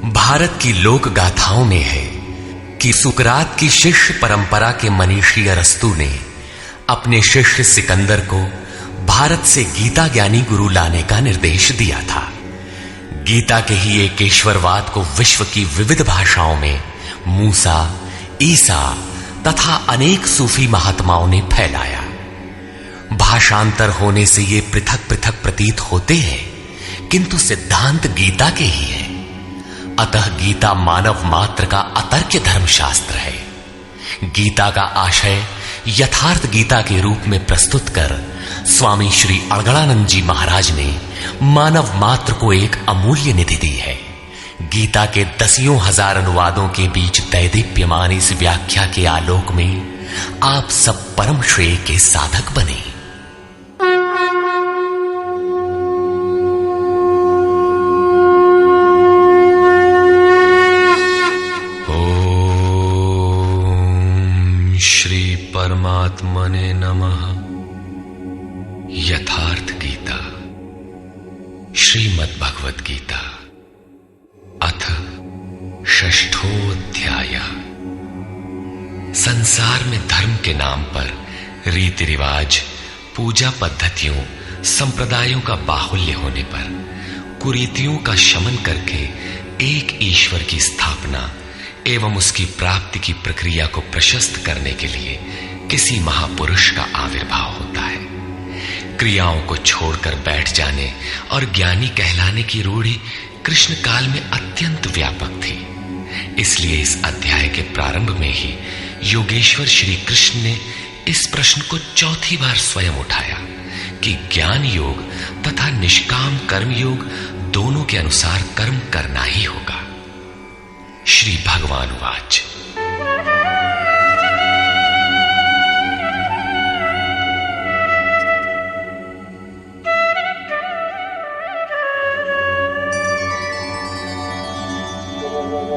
भारत की लोक गाथाओं में है कि सुकरात की शिष्य परंपरा के मनीषी अरस्तु ने अपने शिष्य सिकंदर को भारत से गीता ज्ञानी गुरु लाने का निर्देश दिया था। गीता के ही एक ईश्वरवाद को विश्व की विविध भाषाओं में मूसा, ईसा तथा अनेक सूफी महात्माओं ने फैलाया। भाषांतर होने से ये पृथक पृथक प्रतीत होते हैं, किंतु सिद्धांत गीता के ही है। अतः गीता मानव मात्र का अतर्क्य धर्मशास्त्र है। गीता का आशय यथार्थ गीता के रूप में प्रस्तुत कर स्वामी श्री अड़गड़ानंद जी महाराज ने मानव मात्र को एक अमूल्य निधि दी है। गीता के दसियों हजार अनुवादों के बीच दैदीप्यमान इस व्याख्या के आलोक में आप सब परम श्रेय के साधक बने। परमात्मने नमः। यथार्थ गीता, श्रीमद् भगवत गीता, अथ षष्ठोऽध्याय। संसार में धर्म के नाम पर रीति रिवाज, पूजा पद्धतियों, संप्रदायों का बाहुल्य होने पर कुरीतियों का शमन करके एक ईश्वर की स्थापना एवं उसकी प्राप्ति की प्रक्रिया को प्रशस्त करने के लिए किसी महापुरुष का आविर्भाव होता है। क्रियाओं को छोड़कर बैठ जाने और ज्ञानी कहलाने की रूढ़ि कृष्ण काल में अत्यंत व्यापक थी। इसलिए इस अध्याय के प्रारंभ में ही योगेश्वर श्री कृष्ण ने इस प्रश्न को चौथी बार स्वयं उठाया कि ज्ञान योग तथा निष्काम कर्म योग दोनों के अनुसार कर्म करना ही होगा। श्री भगवान वाच।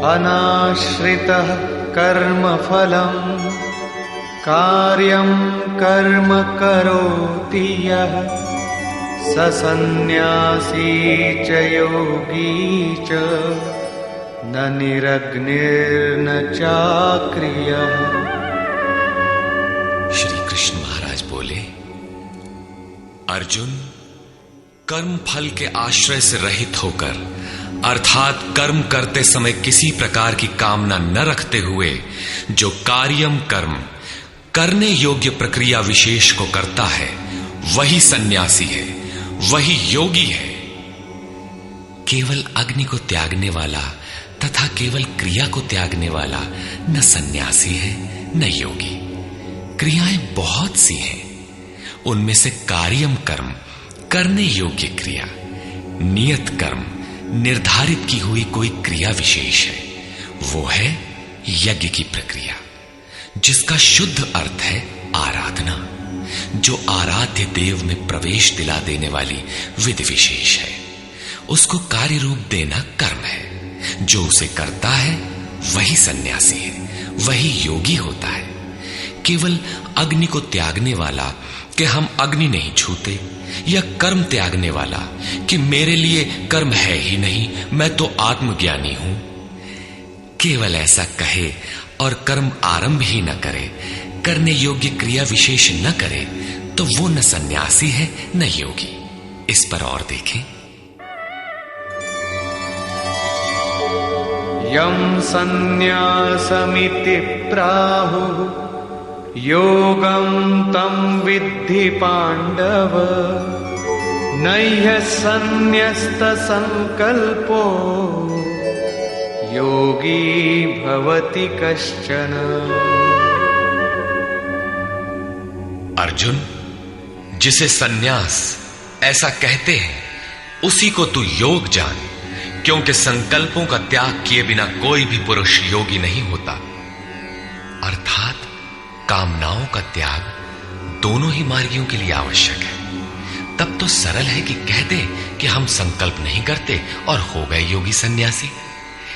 अनाश्रितः कर्मफलम् कार्यं कर्म करोति यः स सन्न्यासी च योगी च न निरग्निर्न चाक्रियः। श्री कृष्ण महाराज बोले, अर्जुन, कर्म फल के आश्रय से रहित होकर अर्थात कर्म करते समय किसी प्रकार की कामना न रखते हुए जो कार्यम कर्म करने योग्य प्रक्रिया विशेष को करता है वही सन्यासी है, वही योगी है। केवल अग्नि को त्यागने वाला तथा केवल क्रिया को त्यागने वाला न सन्यासी है न योगी। क्रियाएं बहुत सी हैं, उनमें से कार्यम कर्म करने योग्य क्रिया, नियत कर्म निर्धारित की हुई कोई क्रिया विशेष है, वो है यज्ञ की प्रक्रिया, जिसका शुद्ध अर्थ है आराधना, जो आराध्य देव में प्रवेश दिला देने वाली विधि विशेष है। उसको कार्य रूप देना कर्म है। जो उसे करता है वही सन्यासी है, वही योगी होता है। केवल अग्नि को त्यागने वाला कि हम अग्नि नहीं छूते, या कर्म त्यागने वाला कि मेरे लिए कर्म है ही नहीं, मैं तो आत्मज्ञानी हूं, केवल ऐसा कहे और कर्म आरंभ ही न करे, करने योग्य क्रिया विशेष न करे, तो वो न सन्यासी है न योगी। इस पर और देखें। यम सन्न्यासमिति प्राहुः योगं तं विद्धि पांडव नह्य सन्न्यस्त संकल्पो योगी भवति कश्चन। अर्जुन, जिसे सन्यास ऐसा कहते हैं उसी को तू योग जान, क्योंकि संकल्पों का त्याग किए बिना कोई भी पुरुष योगी नहीं होता। अर्थात कामनाओं का त्याग दोनों ही मार्गियों के लिए आवश्यक है। तब तो सरल है कि कह दे कि हम संकल्प नहीं करते और हो गए योगी सन्यासी।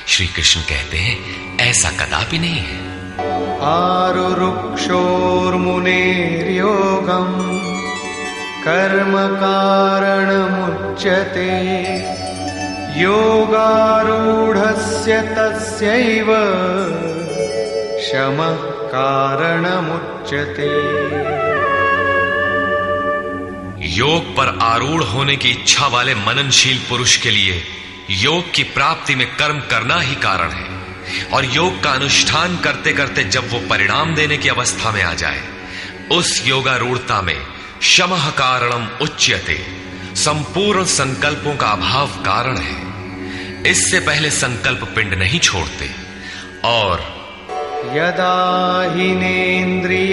श्री कृष्ण कहते हैं ऐसा कदापि नहीं है। आरुरुक्षोर्मुनेर्योगं कर्म कारणमुच्यते योगारूढ़ पूर्णस्य तस्यैव शमः कारणमुच्यते। योग पर आरूढ़ होने की इच्छा वाले मननशील पुरुष के लिए योग की प्राप्ति में कर्म करना ही कारण है, और योग का अनुष्ठान करते करते जब वो परिणाम देने की अवस्था में आ जाए, उस योगारूढ़ता में शमः कारणम उच्यते, संपूर्ण संकल्पों का अभाव कारण है। इससे पहले संकल्प पिंड नहीं छोड़ते। और यदा हीनेन्द्रियार्थेषु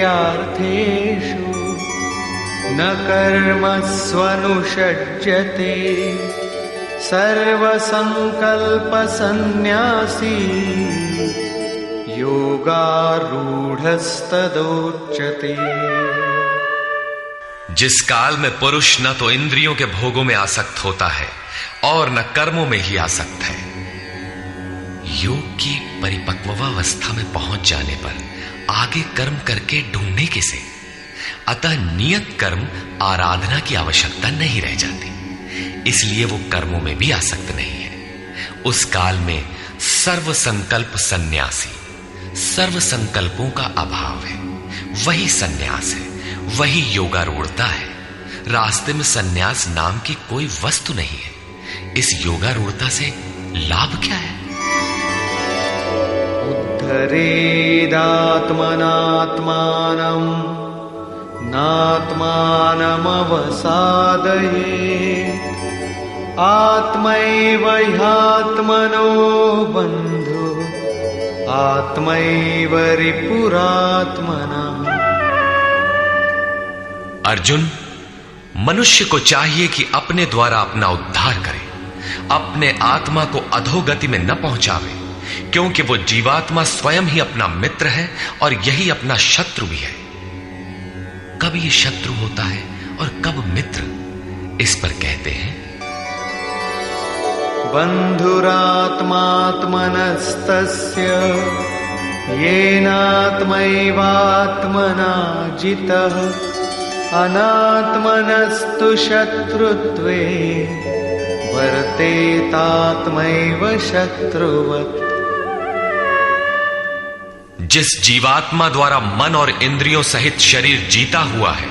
न कर्मस्वनुषज्यते सर्वसंकल्पसन्न्यासी योगारूढ़स्तदोच्यते। जिस काल में पुरुष न तो इंद्रियों के भोगों में आसक्त होता है और न कर्मों में ही आसक्त है, योग की परिपक्वावस्था में पहुंच जाने पर आगे कर्म करके ढूंढने किसे। अतः नियत कर्म आराधना की आवश्यकता नहीं रह जाती, इसलिए वो कर्मों में भी आसक्त नहीं है। उस काल में सर्व संकल्प सन्यासी, सर्व संकल्पों का अभाव है, वही सन्यास है, वही योगारूढ़ता है। रास्ते में सन्यास नाम की कोई वस्तु नहीं है। इस योगारूढ़ता से लाभ क्या है? उद्धरेदात्मनात्मानं नात्मानमवसादयेत् आत्मैव ह्यात्मनो बन्धु आत्मैव रिपुरात्मनः। अर्जुन, मनुष्य को चाहिए कि अपने द्वारा अपना उद्धार करे, अपने आत्मा को अधोगति में न पहुंचावे, क्योंकि वो जीवात्मा स्वयं ही अपना मित्र है और यही अपना शत्रु भी है। कब ये शत्रु होता है और कब मित्र, इस पर कहते हैं बन्धुरात्मात्मनस्तस्य येनात्मैवात्मना जितः अनात्मनस्तु शत्रुत्वे वर्तेतात्मैव शत्रुवत्। जिस जीवात्मा द्वारा मन और इंद्रियों सहित शरीर जीता हुआ है,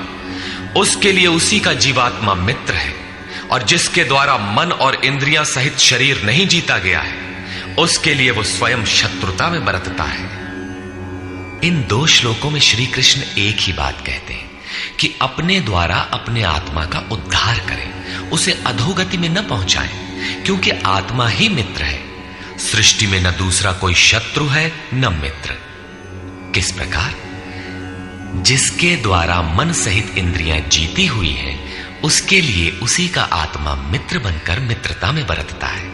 उसके लिए उसी का जीवात्मा मित्र है, और जिसके द्वारा मन और इंद्रियां सहित शरीर नहीं जीता गया है, उसके लिए वो स्वयं शत्रुता में बरतता है। इन दो श्लोकों में श्री कृष्ण एक ही बात कहते हैं कि अपने द्वारा अपने आत्मा का उद्धार करें, उसे अधोगति में न पहुंचाएं, क्योंकि आत्मा ही मित्र है। सृष्टि में न दूसरा कोई शत्रु है न मित्र। किस प्रकार? जिसके द्वारा मन सहित इंद्रियां जीती हुई हैं, उसके लिए उसी का आत्मा मित्र बनकर मित्रता में बरतता है,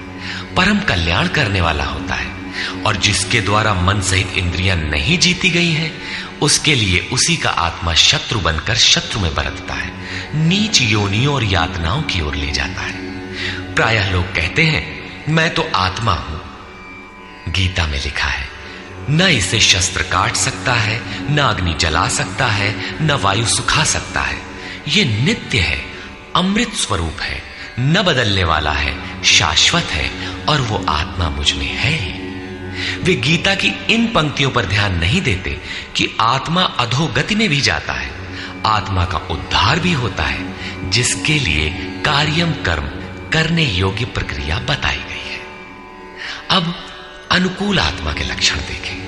परम कल्याण करने वाला होता है। और जिसके द्वारा मन सहित इंद्रियां नहीं जीती गई हैं, उसके लिए उसी का आत्मा शत्रु बनकर शत्रु में बरतता है, नीच योनियों और यातनाओं की ओर ले जाता है। प्रायः लोग कहते हैं मैं तो आत्मा हूं। गीता में लिखा है, न इसे शस्त्र काट सकता है, न अग्नि जला सकता है, न वायु सुखा सकता है। ये नित्य है, अमृत स्वरूप है, न बदलने वाला है, शाश्वत है, और वो आत्मा मुझ में है। वे गीता की इन पंक्तियों पर ध्यान नहीं देते कि आत्मा अधोगति में भी जाता है, आत्मा का उद्धार भी होता है, जिसके लिए कार्यम कर्म करने योग्य प्रक्रिया बताई गई है। अब अनुकूल आत्मा के लक्षण देखें।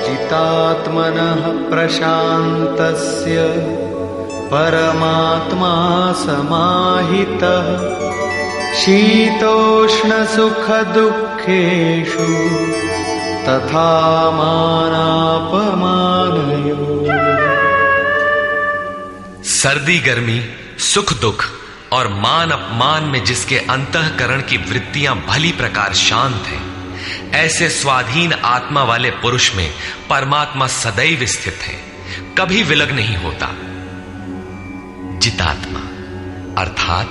जितात्मनः प्रशान्तस्य परमात्मा समाहितः शीतोष्णसुखदुःखेषु तथा मानापमानयोः। सर्दी गर्मी, सुख दुख और मान अपमान में जिसके अंतःकरण की वृत्तियां भली प्रकार शांत हैं, ऐसे स्वाधीन आत्मा वाले पुरुष में परमात्मा सदैव स्थित है, कभी विलग नहीं होता। जितात्मा अर्थात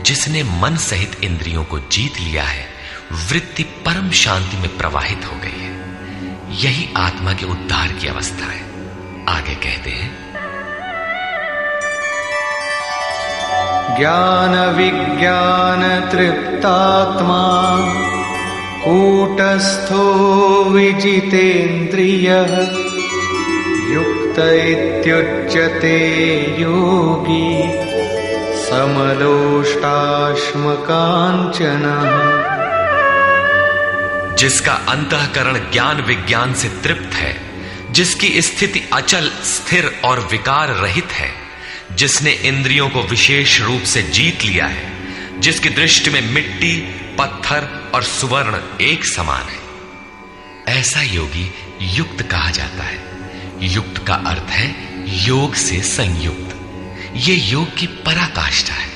जिसने मन सहित इंद्रियों को जीत लिया है, वृत्ति परम शांति में प्रवाहित हो गई है, यही आत्मा के उद्धार की अवस्था है। आगे कहते हैं, ज्ञान विज्ञान तृप्तात्मा कूटस्थो विजितेन्द्रियः युक्त इत्युच्यते योगी समलोष्टाश्मकाञ्चनः। जिसका अंतःकरण ज्ञान विज्ञान से तृप्त है, जिसकी स्थिति अचल स्थिर और विकार रहित है, जिसने इंद्रियों को विशेष रूप से जीत लिया है, जिसकी दृष्टि में मिट्टी पत्थर और सुवर्ण एक समान है, ऐसा योगी युक्त कहा जाता है। युक्त का अर्थ है योग से संयुक्त। ये योग की पराकाष्ठा है,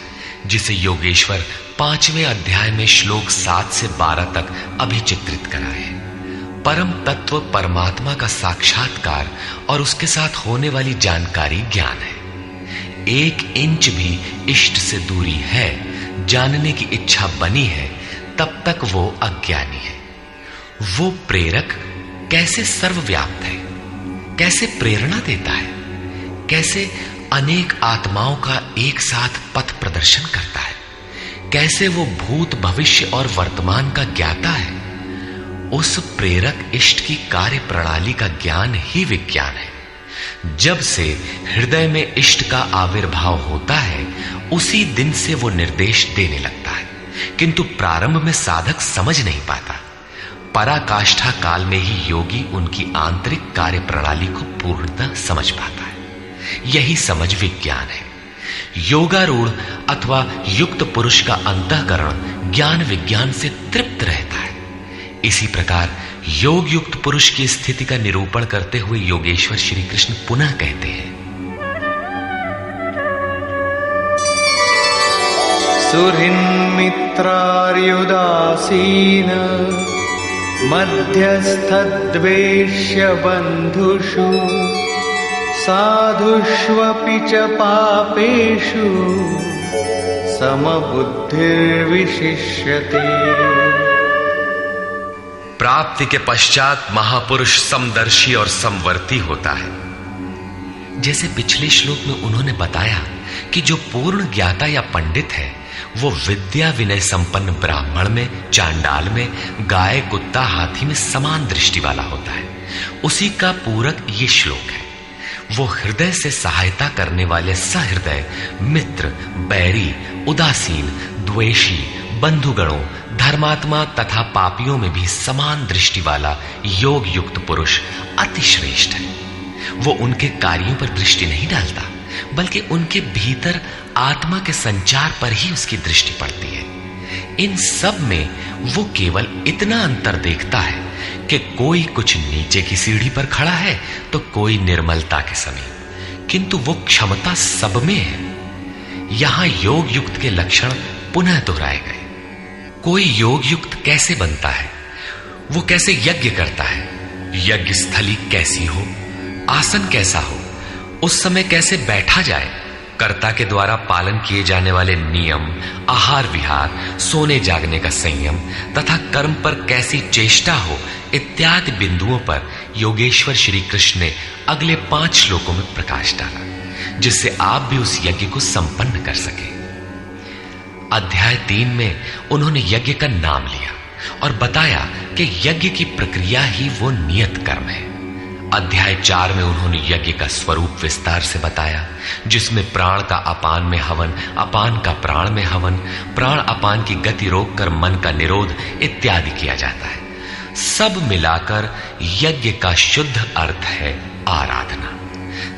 जिसे योगेश्वर 5वें अध्याय में श्लोक 7 से 12 तक अभिचित्रित कराए हैं। परम तत्व परमात्मा का साक्षात्कार और उसके साथ होने वाली जानकारी ज्ञान है। 1 इंच भी इष्ट से दूरी है, जानने की इच्छा बनी है, तब तक वो अज्ञानी है। वो प्रेरक कैसे सर्वव्याप्त है, कैसे प्रेरणा देता है, कैसे अनेक आत्माओं का एक साथ पथ प्रदर्शन करता है, कैसे वो भूत भविष्य और वर्तमान का ज्ञाता है। उस प्रेरक इष्ट की कार्य प्रणाली का ज्ञान ही विज्ञान है। जब से हृदय में इष्ट का आविर्भाव होता है, उसी दिन से वो निर्देश देने लगता है, किंतु प्रारंभ में साधक समझ नहीं पाता। पराकाष्ठा काल में ही योगी उनकी आंतरिक कार्य प्रणाली को पूर्णतः समझ पाता है। यही समझ विज्ञान है। योगारूढ़ अथवा युक्त पुरुष का अंतःकरण ज्ञान विज्ञान से तृप्त रहता है। इसी प्रकार योग युक्त पुरुष की स्थिति का निरूपण करते हुए योगेश्वर श्री कृष्ण पुनः कहते हैं, सुहृन्मित्रार्युदासीन मध्यस्थद्वेष्य बन्धुषु साधुष्वपि च पापेषु समबुद्धिर्विशिष्यते। प्राप्ति के पश्चात महापुरुष समदर्शी और समवर्ती होता है। जैसे पिछले श्लोक में उन्होंने बताया कि जो पूर्ण ज्ञाता या पंडित है, वो विद्या विनय संपन्न ब्राह्मण में, चांडाल में, गाय कुत्ता हाथी में समान दृष्टि वाला होता है। उसी का पूरक ये श्लोक है। वो हृदय से सहायता करने वाले सहृदय, मित्र, बैरी, उदासीन, द्वेषी, बंधुगणों, धर्मात्मा तथा पापियों में भी समान दृष्टि वाला योग युक्त पुरुष अति श्रेष्ठ है। वो उनके कार्यों पर दृष्टि नहीं डालता, बल्कि उनके भीतर आत्मा के संचार पर ही उसकी दृष्टि पड़ती है। इन सब में वो केवल इतना अंतर देखता है कि कोई कुछ नीचे की सीढ़ी पर खड़ा है तो कोई निर्मलता के समीप, किंतु वो क्षमता सब में है। यहां योग युक्त के लक्षण पुनः दोहराए गए। कोई योग युक्त कैसे बनता है, वो कैसे यज्ञ करता है, यज्ञ स्थली कैसी हो, आसन कैसा हो, उस समय कैसे बैठा जाए, कर्ता के द्वारा पालन किए जाने वाले नियम, आहार विहार, सोने जागने का संयम तथा कर्म पर कैसी चेष्टा हो, इत्यादि बिंदुओं पर योगेश्वर श्री कृष्ण ने अगले 5 श्लोकों में प्रकाश डाला, जिससे आप भी उस यज्ञ को संपन्न कर सके। अध्याय 3 में उन्होंने यज्ञ का नाम लिया और बताया कि यज्ञ की प्रक्रिया ही वो नियत कर्म है। अध्याय 4 में उन्होंने यज्ञ का स्वरूप विस्तार से बताया, जिसमें प्राण का अपान में हवन, अपान का प्राण में हवन, प्राण अपान की गति रोककर मन का निरोध इत्यादि किया जाता है। सब मिलाकर यज्ञ का शुद्ध अर्थ है आराधना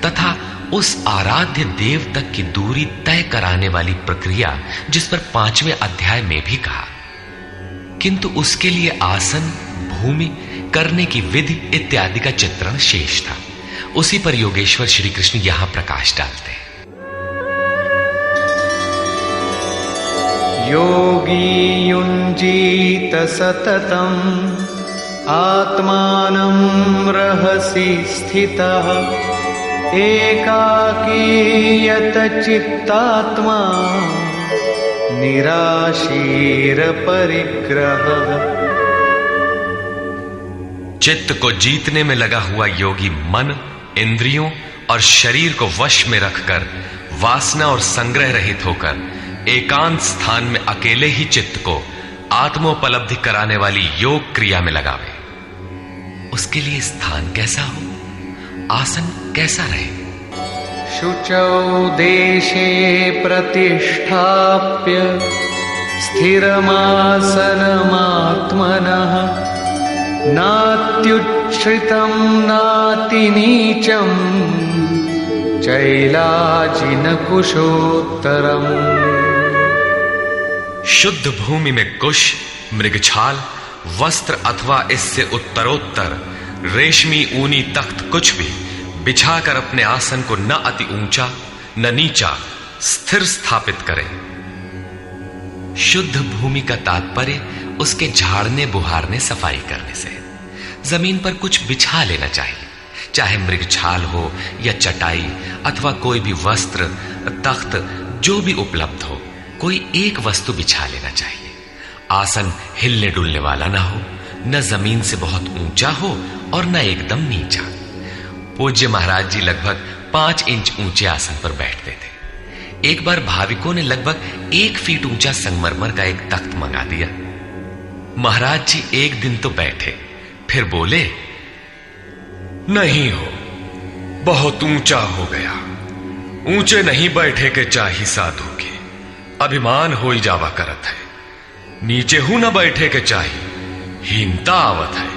तथा उस आराध्य देव तक की दूरी तय कराने वाली प्रक्रिया, जिस पर 5वें अध्याय में भी कहा। किंतु उसके लिए आसन, भूमि, करने की विधि इत्यादि का चित्रण शेष था। उसी पर योगेश्वर श्री कृष्ण यहां प्रकाश डालते हैं। योगी युञ्जीत सततम् आत्मानं रहसि स्थितः एकाकीयत चित्तात्मा निराशीर परिग्रह। चित्त को जीतने में लगा हुआ योगी मन, इंद्रियों और शरीर को वश में रखकर वासना और संग्रह रहित होकर एकांत स्थान में अकेले ही चित्त को आत्मोपलब्धि कराने वाली योग क्रिया में लगावे। उसके लिए स्थान कैसा हो, आसन कैसा रहे? शुचौ देशे प्रतिष्ठाप्य स्थिरमासनमात्मनः नात्युच्छ्रितं नातिनीचं चैलाजिनकुशोत्तरम्। शुद्ध भूमि में कुश, मृगछाल, वस्त्र अथवा इससे उत्तरोत्तर रेशमी ऊनी तख्त कुछ भी बिछाकर अपने आसन को न अति ऊंचा न नीचा स्थिर स्थापित करें। शुद्ध भूमि का तात्पर्य उसके झाड़ने बुहारने सफाई करने से। जमीन पर कुछ बिछा लेना चाहिए, चाहे मृगछाल हो या चटाई अथवा कोई भी वस्त्र, तख्त जो भी उपलब्ध हो, कोई एक वस्तु बिछा लेना चाहिए। आसन हिलने डुलने वाला ना हो, न जमीन से बहुत ऊंचा हो और न एकदम नीचा। पूज्य महाराज जी लगभग 5 इंच ऊंचे आसन पर बैठते थे। एक बार भाविकों ने लगभग 1 फीट ऊंचा संगमरमर का एक तख्त मंगा दिया। महाराज जी एक दिन तो बैठे, फिर बोले, नहीं हो, बहुत ऊंचा हो गया, ऊंचे नहीं बैठे के चाही साधु के, अभिमान हो ही जावा करत है। नीचे हूं न बैठे के चाही, हीनता आवत है,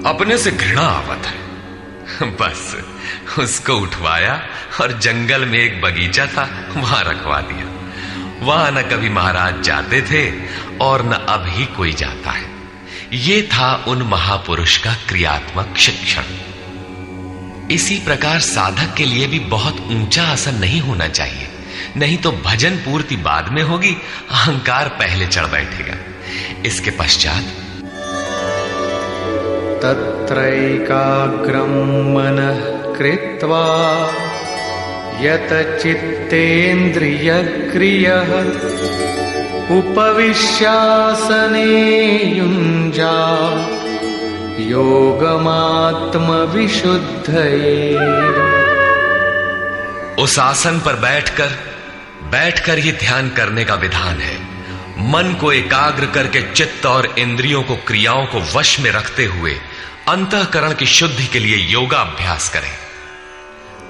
अपने से घृणा आवत है। बस उसको उठवाया और जंगल में एक बगीचा था, वहां रखवा दिया। वहां न कभी महाराज जाते थे और न अब ही कोई जाता है। ये था उन महापुरुष का क्रियात्मक शिक्षण। इसी प्रकार साधक के लिए भी बहुत ऊंचा आसन नहीं होना चाहिए, नहीं तो भजन पूर्ति बाद में होगी, अहंकार पहले चढ़ बैठेगा। इसके पश्चात तत्रैकाग्रं मनः कृत्वा यत चित्तेन्द्रियक्रियः उपविश्यासने युञ्जात् योगमात्मविशुद्धये। उस आसन पर बैठकर ही ध्यान करने का विधान है। मन को एकाग्र करके चित्त और इंद्रियों को, क्रियाओं को वश में रखते हुए अंतःकरण की शुद्धि के लिए योगाभ्यास करें।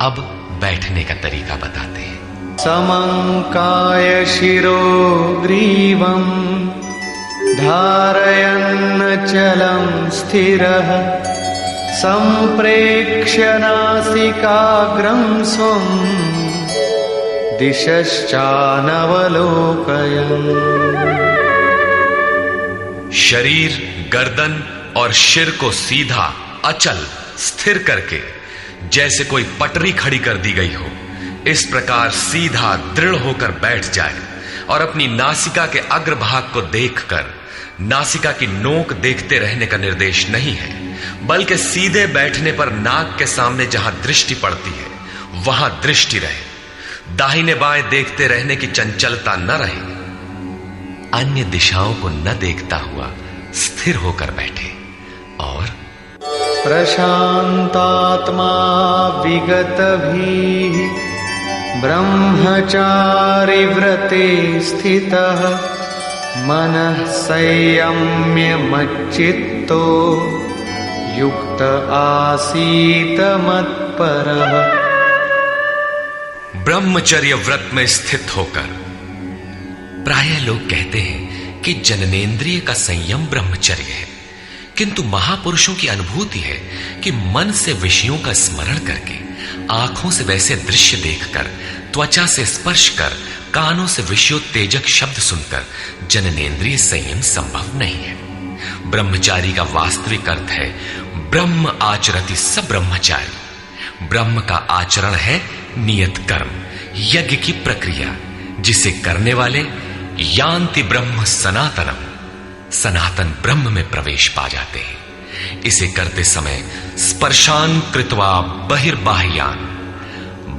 अब बैठने का तरीका बताते हैं। समंकाय शिरो ग्रीवं धारयन्नचलं स्थिरः संप्रेक्ष्य नासिकाग्रं स्वं दिशश्चानवलोकयन्। शरीर, गर्दन और सिर को सीधा, अचल, स्थिर करके जैसे कोई पटरी खड़ी कर दी गई हो, इस प्रकार सीधा दृढ़ होकर बैठ जाए और अपनी नासिका के अग्रभाग को देखकर, नासिका की नोक देखते रहने का निर्देश नहीं है, बल्कि सीधे बैठने पर नाक के सामने जहां दृष्टि पड़ती है वहां दृष्टि रहे। दाहिने बाएं देखते रहने की चंचलता न रहे। अन्य दिशाओं को न देखता हुआ स्थिर होकर बैठे और प्रशांतात्मा विगतभीः ब्रह्मचारि व्रते स्थितः मनः संयम्य मच्चित्तो युक्त आसीत मत्परः। ब्रह्मचर्य व्रत में स्थित होकर। प्रायः लोग कहते हैं कि जननेंद्रिय का संयम ब्रह्मचर्य है, किंतु महापुरुषों की अनुभूति है कि मन से विषयों का स्मरण करके, आंखों से वैसे दृश्य देखकर, त्वचा से स्पर्श कर, कानों से विषयोत्तेजक शब्द सुनकर जननेंद्रिय संयम संभव नहीं है। ब्रह्मचारी का वास्तविक अर्थ है ब्रह्म आचरति स ब्रह्मचारी। ब्रह्म का आचरण है नियत कर्म, यज्ञ की प्रक्रिया, जिसे करने वाले यान्ति ब्रह्म सनातनम, सनातन ब्रह्म में प्रवेश पा जाते हैं। इसे करते समय स्पर्शान कृत्वा बहिर्बाह्यान,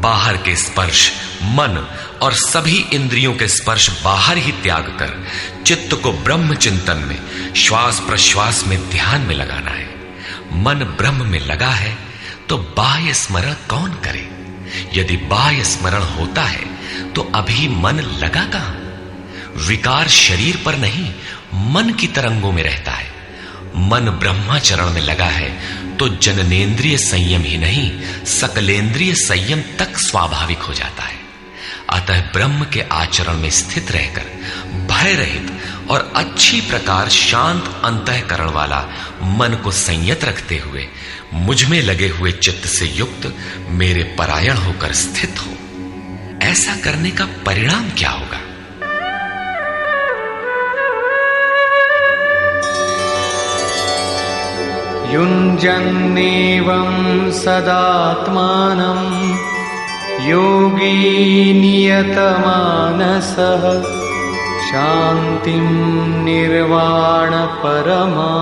बाहर के स्पर्श, मन और सभी इंद्रियों के स्पर्श बाहर ही त्याग कर चित्त को ब्रह्म चिंतन में, श्वास प्रश्वास में ध्यान में लगाना है। मन ब्रह्म में लगा है तो बाह्य स्मरण कौन करे? यदि बाह्य स्मरण होता है तो अभी मन लगा कहां? विकार शरीर पर नहीं, मन की तरंगों में रहता है। मन ब्रह्माचरण में लगा है तो जननेन्द्रिय संयम ही नहीं, सकलेंद्रिय संयम तक स्वाभाविक हो जाता है। अतः ब्रह्म के आचरण में स्थित रहकर भय रहित और अच्छी प्रकार शांत अंतःकरण वाला मन को संयत रखते हुए मुझ में लगे हुए चित्त से युक्त मेरे परायण होकर स्थित हो। ऐसा करने का परिणाम क्या होगा? युञ्जन्नेवं सदात्मानं योगी नियतमानसः शान्तिं निर्वाण परमा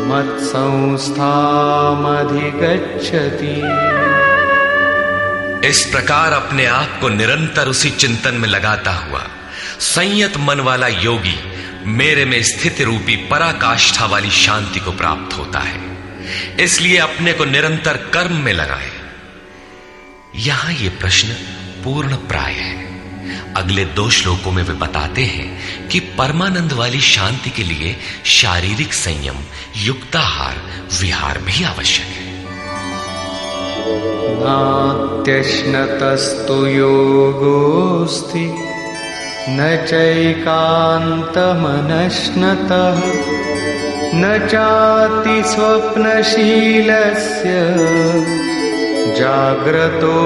मत्संस्थामधिगच्छति। इस प्रकार अपने आप को निरंतर उसी चिंतन में लगाता हुआ संयत मन वाला योगी मेरे में स्थित रूपी पराकाष्ठा वाली शांति को प्राप्त होता है। इसलिए अपने को निरंतर कर्म में लगाए। यहां यह प्रश्न पूर्ण प्राय है। अगले 2 श्लोकों में वे बताते हैं कि परमानंद वाली शांति के लिए शारीरिक संयम, युक्ताहार, विहार भी आवश्यक है। नात्यश्नतस्तु योगोऽस्ति न चैकान्तमनश्नतः न चाति स्वप्नशीलस्य जाग्रतो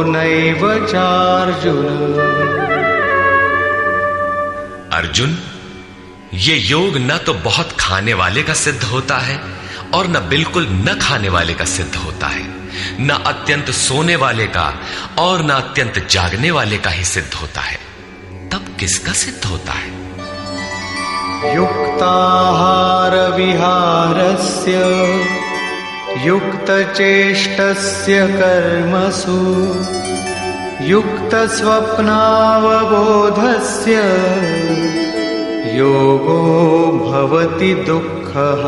नैव चार्जुन। अर्जुन, ये योग न तो बहुत खाने वाले का सिद्ध होता है और न बिल्कुल न खाने वाले का सिद्ध होता है, न अत्यंत सोने वाले का और न अत्यंत जागने वाले का ही सिद्ध होता है। तब किसका सिद्ध होता है? युक्ताहार विहारस्य युक्तचेष्टस्य कर्मसु युक्तस्वप्नावबोधस्य योगो भवति दुःखः।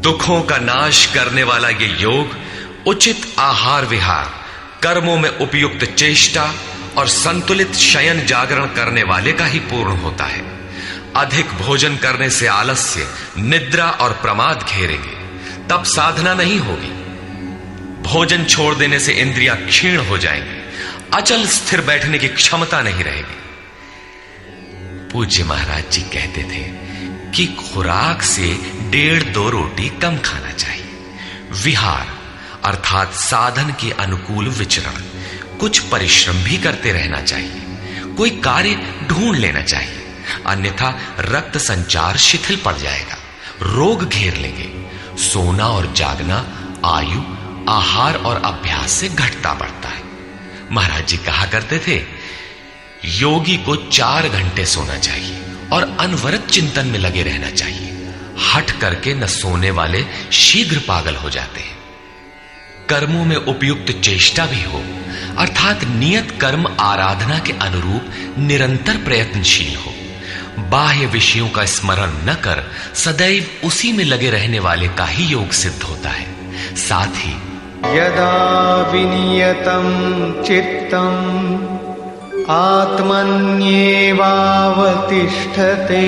दुखों का नाश करने वाला ये योग उचित आहार विहार, कर्मों में उपयुक्त चेष्टा और संतुलित शयन जागरण करने वाले का ही पूर्ण होता है। अधिक भोजन करने से आलस्य, निद्रा और प्रमाद घेरेंगे, तब साधना नहीं होगी। भोजन छोड़ देने से इंद्रियां क्षीण हो जाएंगी, अचल स्थिर बैठने की क्षमता नहीं रहेगी। पूज्य महाराज जी कहते थे कि खुराक से 1.5-2 रोटी कम खाना चाहिए। विहार अर्थात साधन के अनुकूल विचरण, कुछ परिश्रम भी करते रहना चाहिए। कोई कार्य ढूंढ लेना चाहिए, अन्यथा रक्त संचार शिथिल पड़ जाएगा, रोग घेर लेंगे। सोना और जागना आयु, आहार और अभ्यास से घटता बढ़ता है। महाराज जी कहा करते थे, योगी को 4 घंटे सोना चाहिए और अनवरत चिंतन में लगे रहना चाहिए। हट करके न सोने वाले शीघ्र पागल हो जाते हैं। कर्मों में उपयुक्त चेष्टा भी हो, अर्थात नियत कर्म आराधना के अनुरूप निरंतर प्रयत्नशील हो। बाह्य विषयों का स्मरण न कर सदैव उसी में लगे रहने वाले का ही योग सिद्ध होता है। साथ ही यदा विनियतं चित्तं आत्मन्येवावतिष्ठते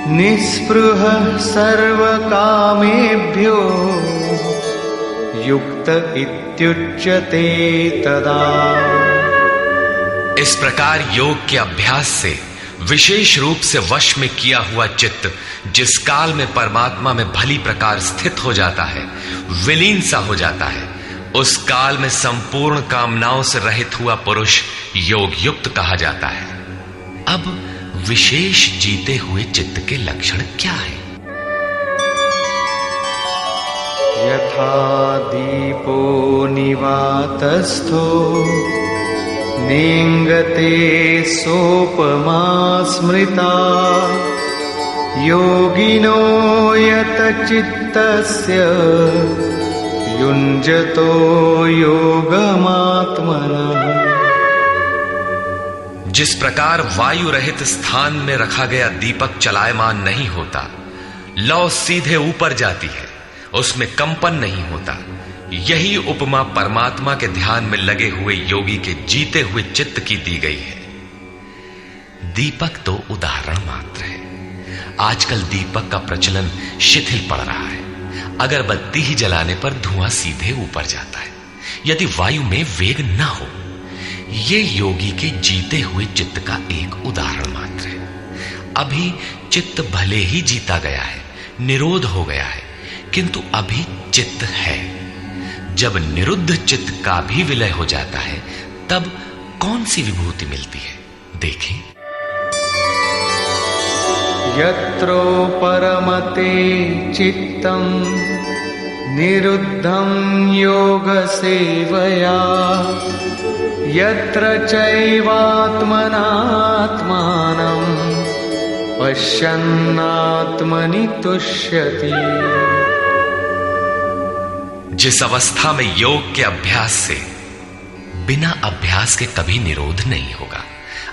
निःस्पृहः सर्वकामेभ्यो युक्त इत्युच्यते तदा। इस प्रकार योग के अभ्यास से विशेष रूप से वश में किया हुआ चित्त जिस काल में परमात्मा में भली प्रकार स्थित हो जाता है, विलीन सा हो जाता है, उस काल में संपूर्ण कामनाओं से रहित हुआ पुरुष योग युक्त कहा जाता है। अब विशेष जीते हुए चित्त के लक्षण क्या है? यथा दीपो निवातस्थो नेङ्गते सोपमा स्मृता योगिनो यतचित्तस्य युञ्जतो योगमात्मनः। जिस प्रकार वायु रहित स्थान में रखा गया दीपक चलायमान नहीं होता, लौ सीधे ऊपर जाती है, उसमें कंपन नहीं होता, यही उपमा परमात्मा के ध्यान में लगे हुए योगी के जीते हुए चित्त की दी गई है। दीपक तो उदाहरण मात्र है। आजकल दीपक का प्रचलन शिथिल पड़ रहा है। अगरबत्ती ही जलाने पर धुआं सीधे ऊपर जाता है यदि वायु में वेग ना हो। यह योगी के जीते हुए चित्त का एक उदाहरण मात्र है। अभी चित्त भले ही जीता गया है, निरोध हो गया है, किंतु अभी चित्त है। जब निरुद्ध चित्त का भी विलय हो जाता है तब कौन सी विभूति मिलती है, देखें। यत्रो परमते चित्तम निरुद्धं योग सेवया यत्र चैवात्मनात्मानं पश्यन्नात्मनि तुष्यति। जिस अवस्था में योग के अभ्यास से बिना अभ्यास के कभी निरोध नहीं होगा,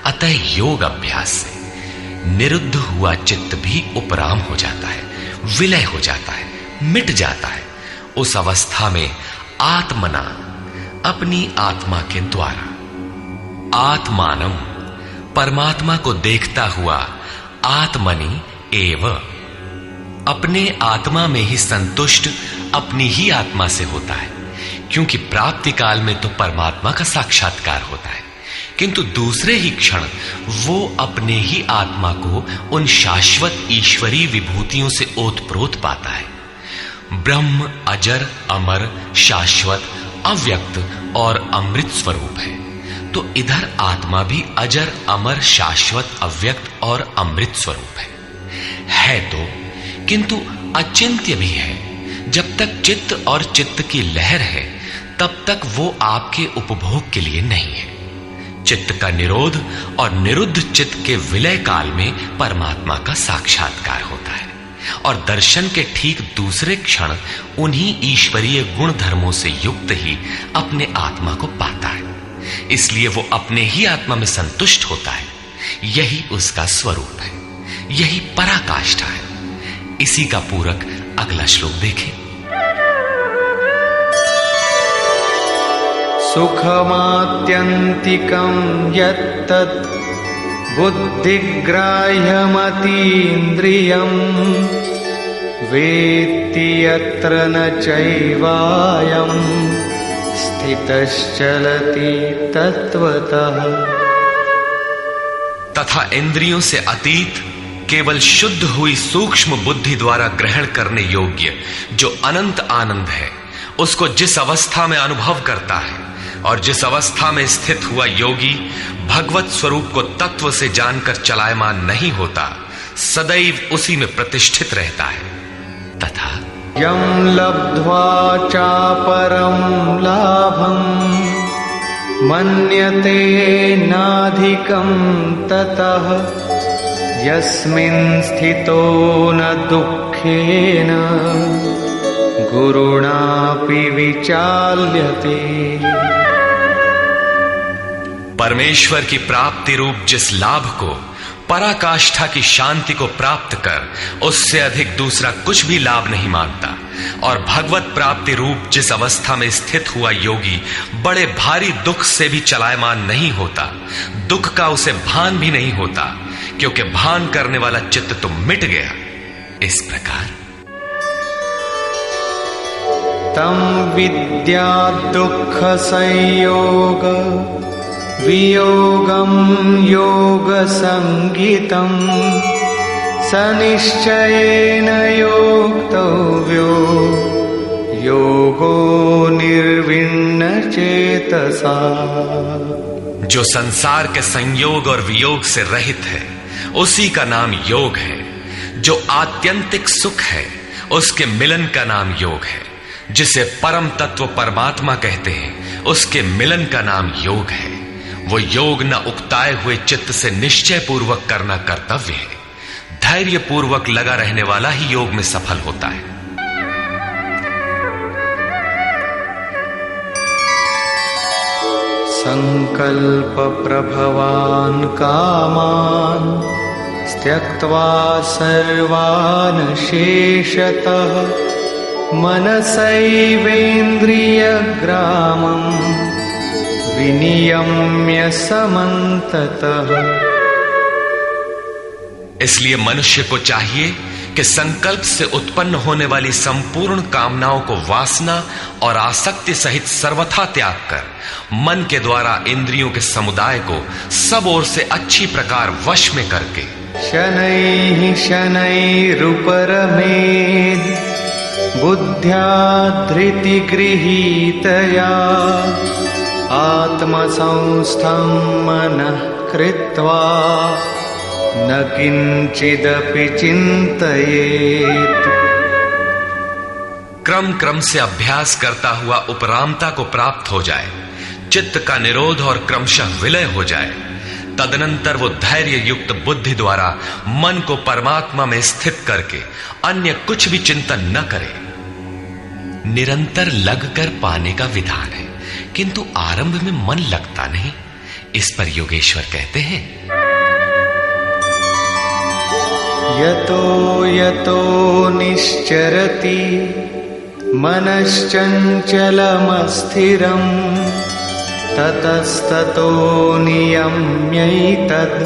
अतः योग अभ्यास से निरुद्ध हुआ चित्त भी उपराम हो जाता है, विलय हो जाता है, मिट जाता है। उस अवस्था में आत्मना, अपनी आत्मा के द्वारा, आत्मानम, परमात्मा को देखता हुआ, आत्मनि एव, अपने आत्मा में ही संतुष्ट अपनी ही आत्मा से होता है। क्योंकि प्राप्ति काल में तो परमात्मा का साक्षात्कार होता है, किंतु दूसरे ही क्षण वो अपने ही आत्मा को उन शाश्वत ईश्वरीय विभूतियों से ओतप्रोत पाता है। ब्रह्म अजर, अमर, शाश्वत, अव्यक्त और अमृत स्वरूप है, तो इधर आत्मा भी अजर, अमर, शाश्वत, अव्यक्त और अमृत स्वरूप है तो, किंतु अचिंत्य भी है। जब तक चित्त और चित्त की लहर है तब तक वो आपके उपभोग के लिए नहीं है। चित्त का निरोध और निरुद्ध चित्त के विलय काल में परमात्मा का साक्षात्कार होता है और दर्शन के ठीक दूसरे क्षण उन्हीं ईश्वरीय गुण धर्मों से युक्त ही अपने आत्मा को पाता है। इसलिए वो अपने ही आत्मा में संतुष्ट होता है। यही उसका स्वरूप है, यही पराकाष्ठा है। इसी का पूरक अगला श्लोक देखें। सुखमात्यन्तिकं यत्तत् बुद्धिग्राह्यमतीन्द्रियं वेत्ति यत्र न चैवायं स्थितश्चलति तत्वतः। तथा इंद्रियों से अतीत केवल शुद्ध हुई सूक्ष्म बुद्धि द्वारा ग्रहण करने योग्य जो अनंत आनंद है, उसको जिस अवस्था में अनुभव करता है और जिस अवस्था में स्थित हुआ योगी भगवत स्वरूप को तत्व से जानकर चलायमान नहीं होता, सदैव उसी में प्रतिष्ठित रहता है। तथा यं लब्ध्वा चापरं लाभं मन्यते नाधिकं ततः यस्मिन् स्थितो न दुःखेन गुरुणापि विचाल्यते। परमेश्वर की प्राप्ति रूप जिस लाभ को, पराकाष्ठा की शांति को प्राप्त कर उससे अधिक दूसरा कुछ भी लाभ नहीं मांगता, और भगवत प्राप्ति रूप जिस अवस्था में स्थित हुआ योगी बड़े भारी दुख से भी चलायमान नहीं होता, दुख का उसे भान भी नहीं होता, क्योंकि भान करने वाला चित्त तो मिट गया। इस प्रकार तम विद्या दुख संयोग वियोगम योग संगीतम सनिश्चयेन योक्तव्यो योगो निर्विण्ण चेतसा। जो संसार के संयोग और वियोग से रहित है उसी का नाम योग है। जो आत्यंतिक सुख है उसके मिलन का नाम योग है। जिसे परम तत्व परमात्मा कहते हैं उसके मिलन का नाम योग है। वो योग न उकताए हुए चित्त से निश्चय पूर्वक करना कर्तव्य है। धैर्य पूर्वक लगा रहने वाला ही योग में सफल होता है। संकल्प प्रभवान कामान त्यक्त्वा सर्वान् शेषतः मनसैवेन्द्रियग्रामं विनियम्य समन्ततः। इसलिए मनुष्य को चाहिए कि संकल्प से उत्पन्न होने वाली संपूर्ण कामनाओं को वासना और आसक्ति सहित सर्वथा त्याग कर मन के द्वारा इंद्रियों के समुदाय को सब ओर से अच्छी प्रकार वश में करके शनैः शनैरुपरमेद् बुद्ध्या धृतिगृहीतया आत्मसंस्थं मनः कृत्वा न किंचिदपि चिंतयेत्। क्रम क्रम से अभ्यास करता हुआ उपरामता को प्राप्त हो जाए, चित्त का निरोध और क्रमशः विलय हो जाए, तदनंतर वो धैर्य युक्त बुद्धि द्वारा मन को परमात्मा में स्थित करके अन्य कुछ भी चिंतन न करे। निरंतर लगकर पाने का विधान है, किंतु आरंभ में मन लगता नहीं। इस पर योगेश्वर कहते हैं, यतो यतो निश्चरति मनश्चञ्चलमस्थिरम् ततस्ततो नियम्यैतद्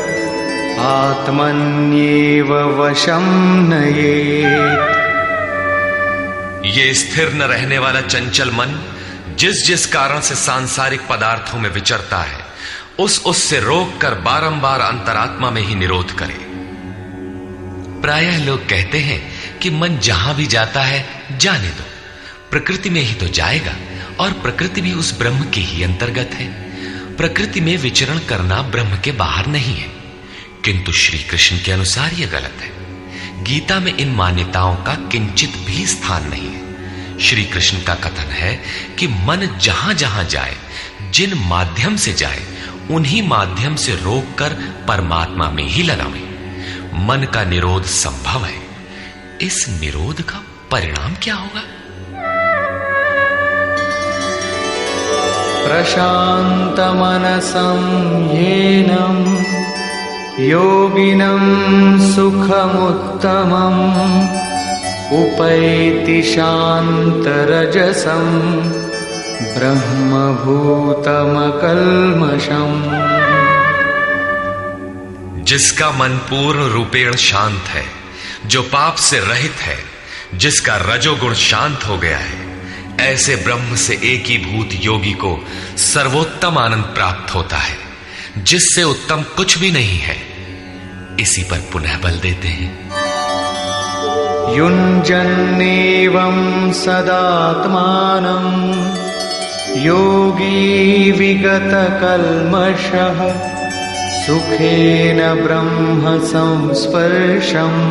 आत्मन्येव वशं नयेत्। ये स्थिर न रहने वाला चंचल मन जिस जिस कारण से सांसारिक पदार्थों में विचरता है, उससे रोक कर बारंबार अंतरात्मा में ही निरोध करे। प्रायः लोग कहते हैं कि मन जहां भी जाता है जाने दो, प्रकृति में ही तो जाएगा और प्रकृति भी उस ब्रह्म के ही अंतर्गत है। प्रकृति में विचरण करना ब्रह्म के बाहर नहीं है। किंतु श्री कृष्ण के अनुसार यह गलत है। गीता में इन मान्यताओं का किंचित भी स्थान नहीं है। श्री कृष्ण का कथन है कि मन जहां जहां जाए, जिन माध्यम से जाए, उन्हीं माध्यम से रोककर परमात्मा में ही लगावे। मन का निरोध संभव है। इस निरोध का परिणाम क्या होगा? प्रशान्तमनसं येनं योगिनं सुखमुत्तमम् उपैति शान्तरजसं ब्रह्मभूतमकल्मषम्। जिसका मन पूर्ण रूपेण शांत है, जो पाप से रहित है, जिसका रजोगुण शांत हो गया है, ऐसे ब्रह्म से एकीभूत योगी को सर्वोत्तम आनंद प्राप्त होता है, जिससे उत्तम कुछ भी नहीं है। इसी पर पुनः बल देते हैं, युञ्जन्नेवं सदात्मानं योगी विगतकल्मषः सुखेन ब्रह्म संस्पर्शम्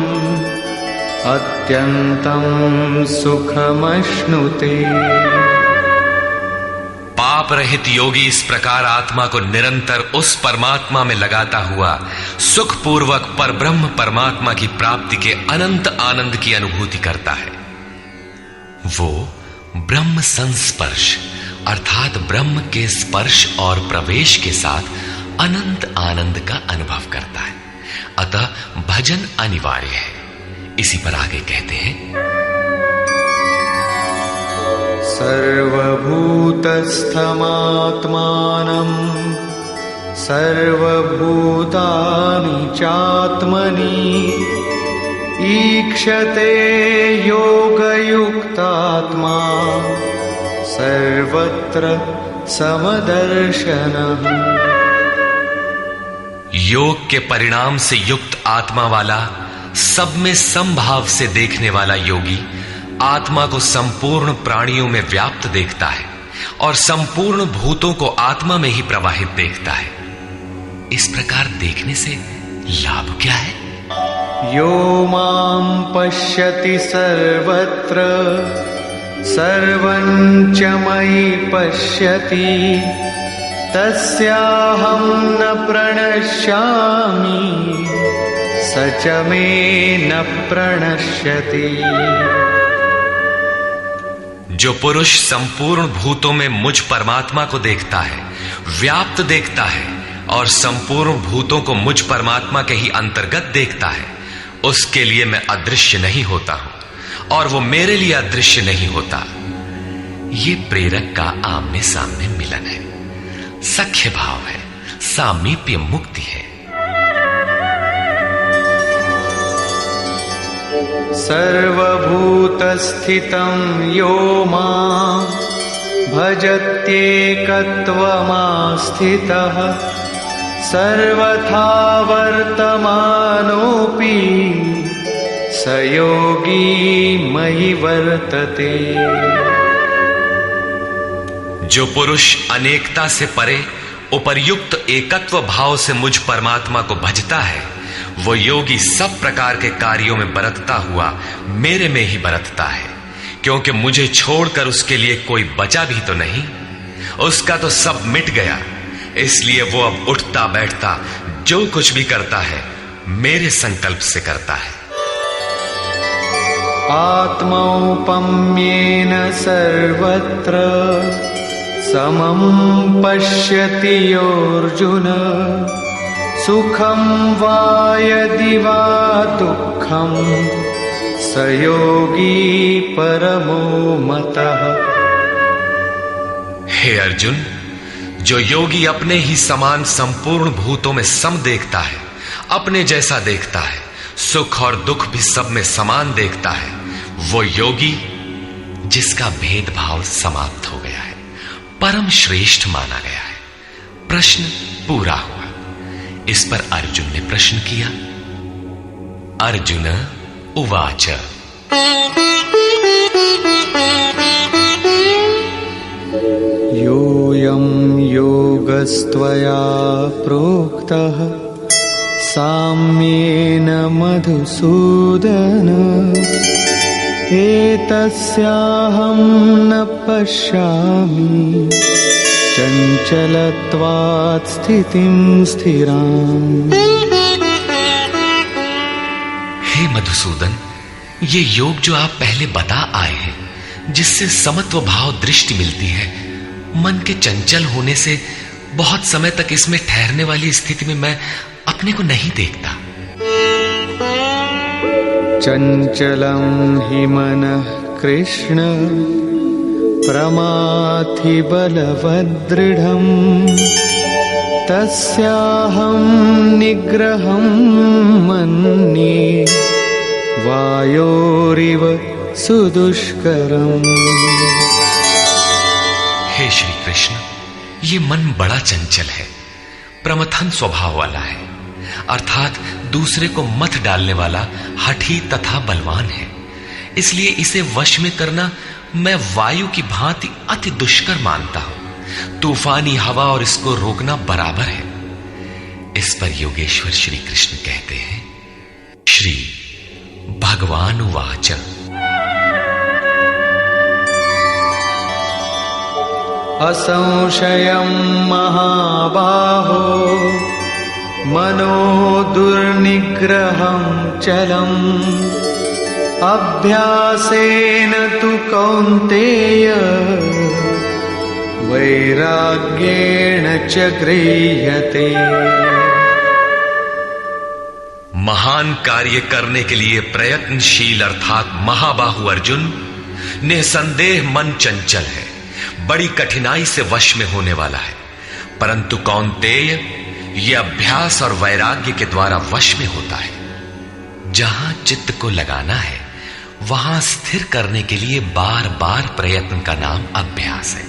अत्यंतं सुखमश्नुते। पाप रहित योगी इस प्रकार आत्मा को निरंतर उस परमात्मा में लगाता हुआ सुखपूर्वक परब्रह्म परमात्मा की प्राप्ति के अनंत आनंद की अनुभूति करता है। वो ब्रह्म संस्पर्श अर्थात ब्रह्म के स्पर्श और प्रवेश के साथ अनंत आनंद का अनुभव करता है। अतः भजन अनिवार्य है। इसी पर आगे कहते हैं, सर्वभूतस्थमात्मानं सर्वभूतानि चात्मनि ईक्षते योगयुक्तात्मा सर्वत्र समदर्शनः। योग के परिणाम से युक्त आत्मा वाला, सब में समभाव से देखने वाला योगी आत्मा को संपूर्ण प्राणियों में व्याप्त देखता है और संपूर्ण भूतों को आत्मा में ही प्रवाहित देखता है। इस प्रकार देखने से लाभ क्या है? यो मां पश्यति सर्वत्र सर्वं च मयि पश्यति तस्याहं न प्रणश्यामि स च मे न प्रणश्यति। जो पुरुष संपूर्ण भूतों में मुझ परमात्मा को देखता है, व्याप्त देखता है और संपूर्ण भूतों को मुझ परमात्मा के ही अंतर्गत देखता है, उसके लिए मैं अदृश्य नहीं होता हूं और वो मेरे लिए अदृश्य नहीं होता। ये प्रेरक का आमने सामने मिलन है, सख्य भाव है, सामीप्य मुक्ति है। सर्वभूतस्थितं यो मां भजत्येकत्वमास्थितः सर्वथा वर्तमानोऽपि स योगी मयि वर्तते। जो पुरुष अनेकता से परे उपर्युक्त एकत्व भाव से मुझ परमात्मा को भजता है, वो योगी सब प्रकार के कार्यों में बरतता हुआ मेरे में ही बरतता है, क्योंकि मुझे छोड़कर उसके लिए कोई बचा भी तो नहीं। उसका तो सब मिट गया, इसलिए वो अब उठता बैठता जो कुछ भी करता है मेरे संकल्प से करता है। आत्मौपम्येन सर्वत्र समं पश्यति योऽर्जुन सुखं वा यदि वा दुःखं स योगी परमो मतः। हे अर्जुन, जो योगी अपने ही समान संपूर्ण भूतों में सम देखता है, अपने जैसा देखता है, सुख और दुख भी सब में समान देखता है, वो योगी जिसका भेदभाव समाप्त हो गया है, परम श्रेष्ठ माना गया है। प्रश्न पूरा हुआ। इस पर अर्जुन ने प्रश्न किया। अर्जुन उवाच योऽयं योगस्त्वया प्रोक्तः साम्येन मधुसूदन एतस्याहं न पश्यामि चञ्चलत्वात् स्थितिं स्थिराम्। हे मधुसूदन, ये योग जो आप पहले बता आए हैं, जिससे समत्व भाव दृष्टि मिलती है, मन के चंचल होने से बहुत समय तक इसमें ठहरने वाली स्थिति में मैं अपने को नहीं देखता। चंचलं हि मनः कृष्ण प्रमाथि बलवदृढम् तस्याहं निग्रहं मन्ये वायोरिव सुदुष्करम्। हे श्री कृष्ण, ये मन बड़ा चंचल है, प्रमथन स्वभाव वाला है, अर्थात दूसरे को मत डालने वाला हठी तथा बलवान है। इसलिए इसे वश में करना मैं वायु की भांति अति दुष्कर मानता हूं। तूफानी हवा और इसको रोकना बराबर है। इस पर योगेश्वर श्री कृष्ण कहते हैं, श्री भगवान उवाच असंशयं महाबाहो मनो दुर्निग्रहं चलम् अभ्यासेन तु कौन्तेय वैराग्येण च गृह्यते। महान कार्य करने के लिए प्रयत्नशील अर्थात महाबाहु अर्जुन, निसंदेह मन चंचल है, बड़ी कठिनाई से वश में होने वाला है, परंतु कौन्तेय यह अभ्यास और वैराग्य के द्वारा वश में होता है। जहां चित्त को लगाना है वहां स्थिर करने के लिए बार बार प्रयत्न का नाम अभ्यास है,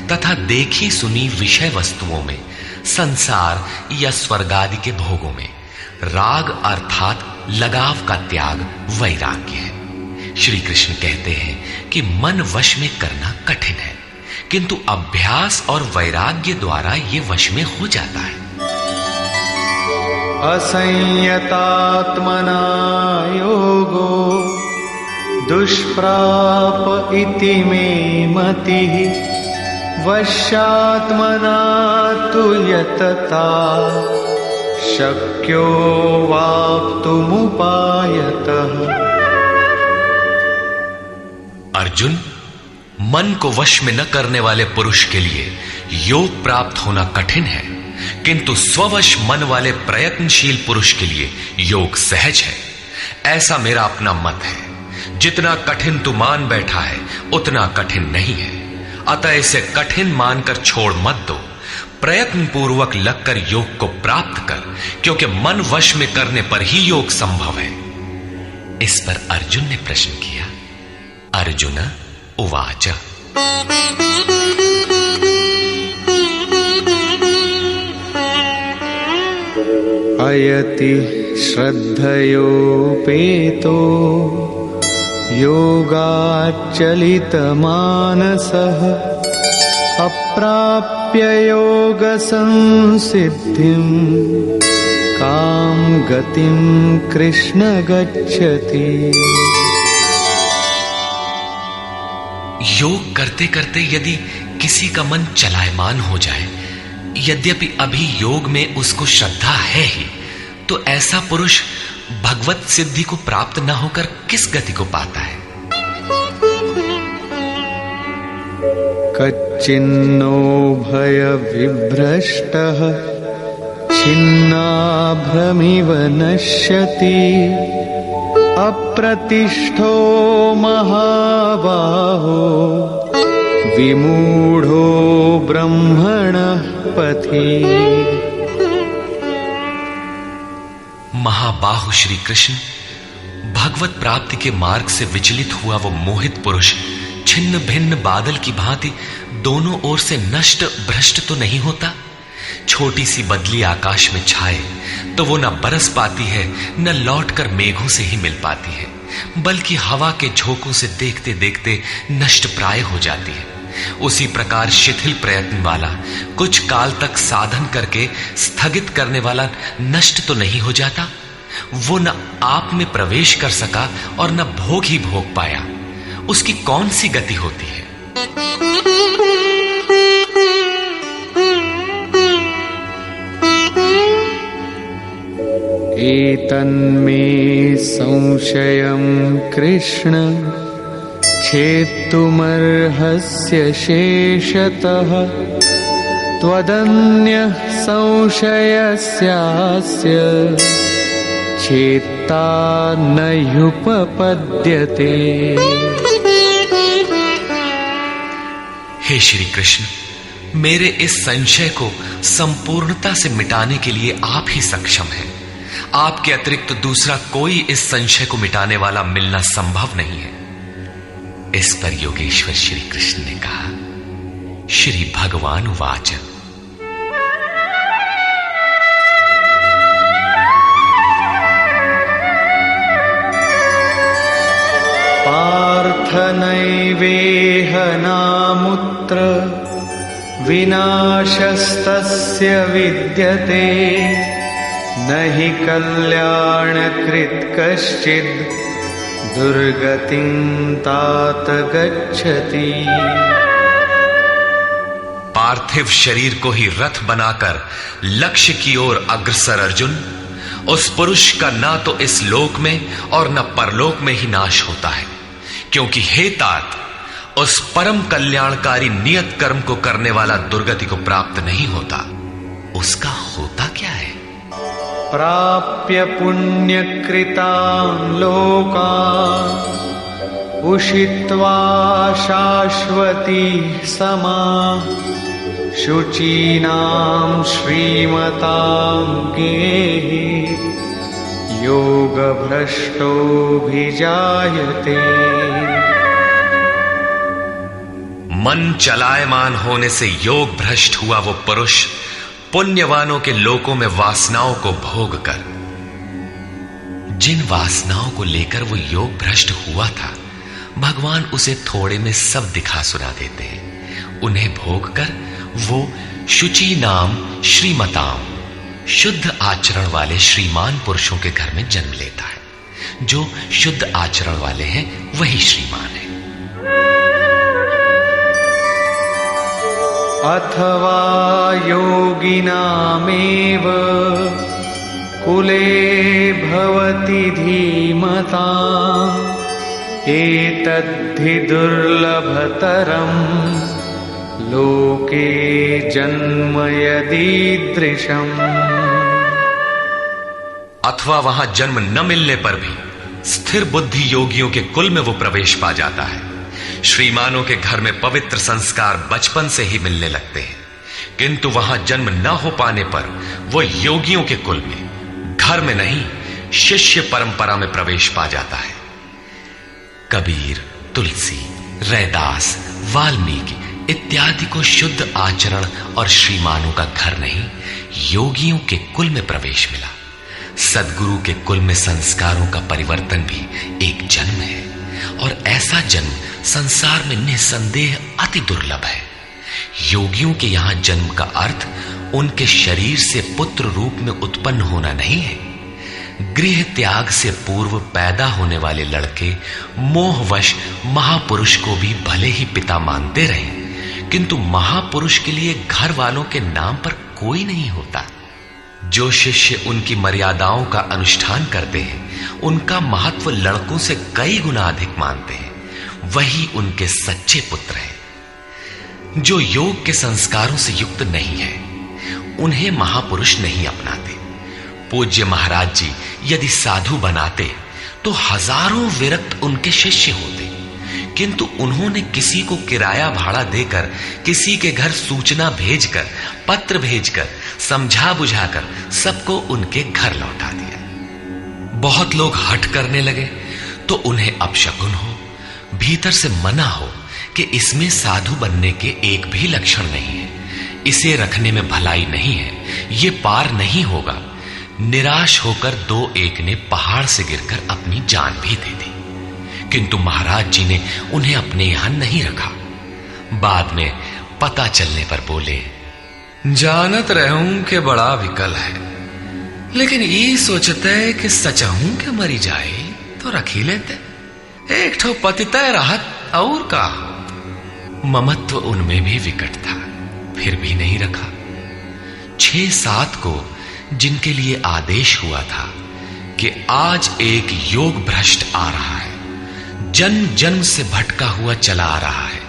तथा देखी सुनी विषय वस्तुओं में, संसार या स्वर्ग आदि के भोगों में राग अर्थात लगाव का त्याग वैराग्य है। श्री कृष्ण कहते हैं कि मन वश में करना कठिन है, किंतु अभ्यास और वैराग्य द्वारा ये वश में हो जाता है। असंयतात्मना योगो दुष्प्राप इति मे मतिः वश्यात्मना तु यतता शक्यो वाप्तुमुपायतः। अर्जुन, मन को वश में न करने वाले पुरुष के लिए योग प्राप्त होना कठिन है, किंतु स्ववश मन वाले प्रयत्नशील पुरुष के लिए योग सहज है। ऐसा मेरा अपना मत है। जितना कठिन तू मान बैठा है उतना कठिन नहीं है, अतः इसे कठिन मानकर छोड़ मत दो। प्रयत्न पूर्वक लगकर योग को प्राप्त कर, क्योंकि मन वश में करने पर ही योग संभव है। इस पर अर्जुन ने प्रश्न किया। अर्जुन उवाच अयति श्रद्धयोपेतो योगाच्चलितमानसः अप्राप्य योगसंसिद्धिं कां गतिं कृष्ण गच्छति। योग करते करते यदि किसी का मन चलायमान हो जाए, यद्यपि अभी योग में उसको श्रद्धा है ही, तो ऐसा पुरुष भगवत सिद्धि को प्राप्त न होकर किस गति को पाता है? कच्चिन्नो भय विभ्रष्टः छिन्नाभ्रमिव नश्यति अप्रतिष्ठो महाबाहो विमूढ़ो ब्रह्मणः पथि। महाबाहु श्री कृष्ण, भगवत प्राप्ति के मार्ग से विचलित हुआ वो मोहित पुरुष छिन्न भिन्न बादल की भांति दोनों ओर से नष्ट भ्रष्ट तो नहीं होता। छोटी सी बदली आकाश में छाए तो वो न बरस पाती है, न लौटकर मेघों से ही मिल पाती है, बल्कि हवा के झोंकों से देखते देखते नष्ट प्राय हो जाती है। उसी प्रकार शिथिल प्रयत्न वाला, कुछ काल तक साधन करके स्थगित करने वाला नष्ट तो नहीं हो जाता। वो न आप में प्रवेश कर सका और न भोग ही भोग पाया, उसकी कौन सी गति होती है? एतन्मे संशयं कृष्ण छेत्तुमर्हस्य शेषतः त्वदन्यः संशयस्यास्य छेत्ता न ह्युपपद्यते। हे श्री कृष्ण, मेरे इस संशय को संपूर्णता से मिटाने के लिए आप ही सक्षम हैं। आपके अतिरिक्त दूसरा कोई इस संशय को मिटाने वाला मिलना संभव नहीं है। इस पर योगेश्वर श्री कृष्ण ने कहा। श्री भगवान उवाच पार्थ नैवेह नामुत्र विनाशस्तस्य विद्यते न हि कल्याणकृत् कश्चित् दुर्गतिं तात गच्छति। पार्थिव शरीर को ही रथ बनाकर लक्ष्य की ओर अग्रसर अर्जुन, उस पुरुष का ना तो इस लोक में और न परलोक में ही नाश होता है, क्योंकि हे तात, उस परम कल्याणकारी नियत कर्म को करने वाला दुर्गति को प्राप्त नहीं होता। उसका होता क्या है? प्राप्य पुण्यकृतान् लोकान् उषित्वा शाश्वती समाः शुचीनां श्रीमतां गेहि योगभ्रष्टोऽभिजायते। मन चलायमान होने से योग भ्रष्ट हुआ वो पुरुष पुण्यवानों के लोकों में वासनाओं को भोग कर, जिन वासनाओं को लेकर वो योग भ्रष्ट हुआ था, भगवान उसे थोड़े में सब दिखा सुना देते हैं। उन्हें भोग कर वो शुचि नाम श्रीमताम, शुद्ध आचरण वाले श्रीमान पुरुषों के घर में जन्म लेता है। जो शुद्ध आचरण वाले हैं वही श्रीमान है। अथवा योगिनामेव कुले भवति धीमताम् एतद्धि दुर्लभतरम् लोके जन्म यदीदृशम्। अथवा वहां जन्म न मिलने पर भी स्थिर बुद्धि योगियों के कुल में वो प्रवेश पा जाता है। श्रीमानों के घर में पवित्र संस्कार बचपन से ही मिलने लगते हैं, किंतु वहां जन्म न हो पाने पर वो योगियों के कुल में, घर में नहीं, शिष्य परंपरा में प्रवेश पा जाता है। कबीर, तुलसी, रैदास, वाल्मीकि इत्यादि को शुद्ध आचरण और श्रीमानों का घर नहीं, योगियों के कुल में प्रवेश मिला। सद्गुरु के कुल में संस्कारों का परिवर्तन भी एक जन्म है, और ऐसा जन्म संसार में निसंदेह अति दुर्लभ है। योगियों के यहां जन्म का अर्थ उनके शरीर से पुत्र रूप में उत्पन्न होना नहीं है। गृह त्याग से पूर्व पैदा होने वाले लड़के मोहवश महापुरुष को भी भले ही पिता मानते रहे, किंतु महापुरुष के लिए घर वालों के नाम पर कोई नहीं होता। जो शिष्य उनकी मर्यादाओं का अनुष्ठान करते हैं, उनका महत्व लड़कों से कई गुना अधिक मानते हैं, वही उनके सच्चे पुत्र हैं। जो योग के संस्कारों से युक्त नहीं है, उन्हें महापुरुष नहीं अपनाते। पूज्य महाराज जी यदि साधु बनाते तो हजारों विरक्त उनके शिष्य होते, किंतु उन्होंने किसी को किराया भाड़ा देकर, किसी के घर सूचना भेजकर, पत्र भेजकर, समझा बुझाकर सबको उनके घर लौटा दिया। बहुत लोग हठ करने लगे तो उन्हें अपशकुन हो, भीतर से मना हो कि इसमें साधु बनने के एक भी लक्षण नहीं है, इसे रखने में भलाई नहीं है, ये पार नहीं होगा। निराश होकर दो एक ने पहाड़ से गिरकर अपनी जान भी दे दी, किंतु महाराज जी ने उन्हें अपने यहां नहीं रखा। बाद में पता चलने पर बोले, जानत रहूं कि बड़ा विकल है, लेकिन ये सोचते कि सचहूं के मरी जाए तो रखी लेते, एक ठो पतितय राहत और का। ममत्व उनमें भी विकट था, फिर भी नहीं रखा। 6-7 को जिनके लिए आदेश हुआ था कि आज एक योग भ्रष्ट आ रहा है, जन्म जन्म से भटका हुआ चला आ रहा है,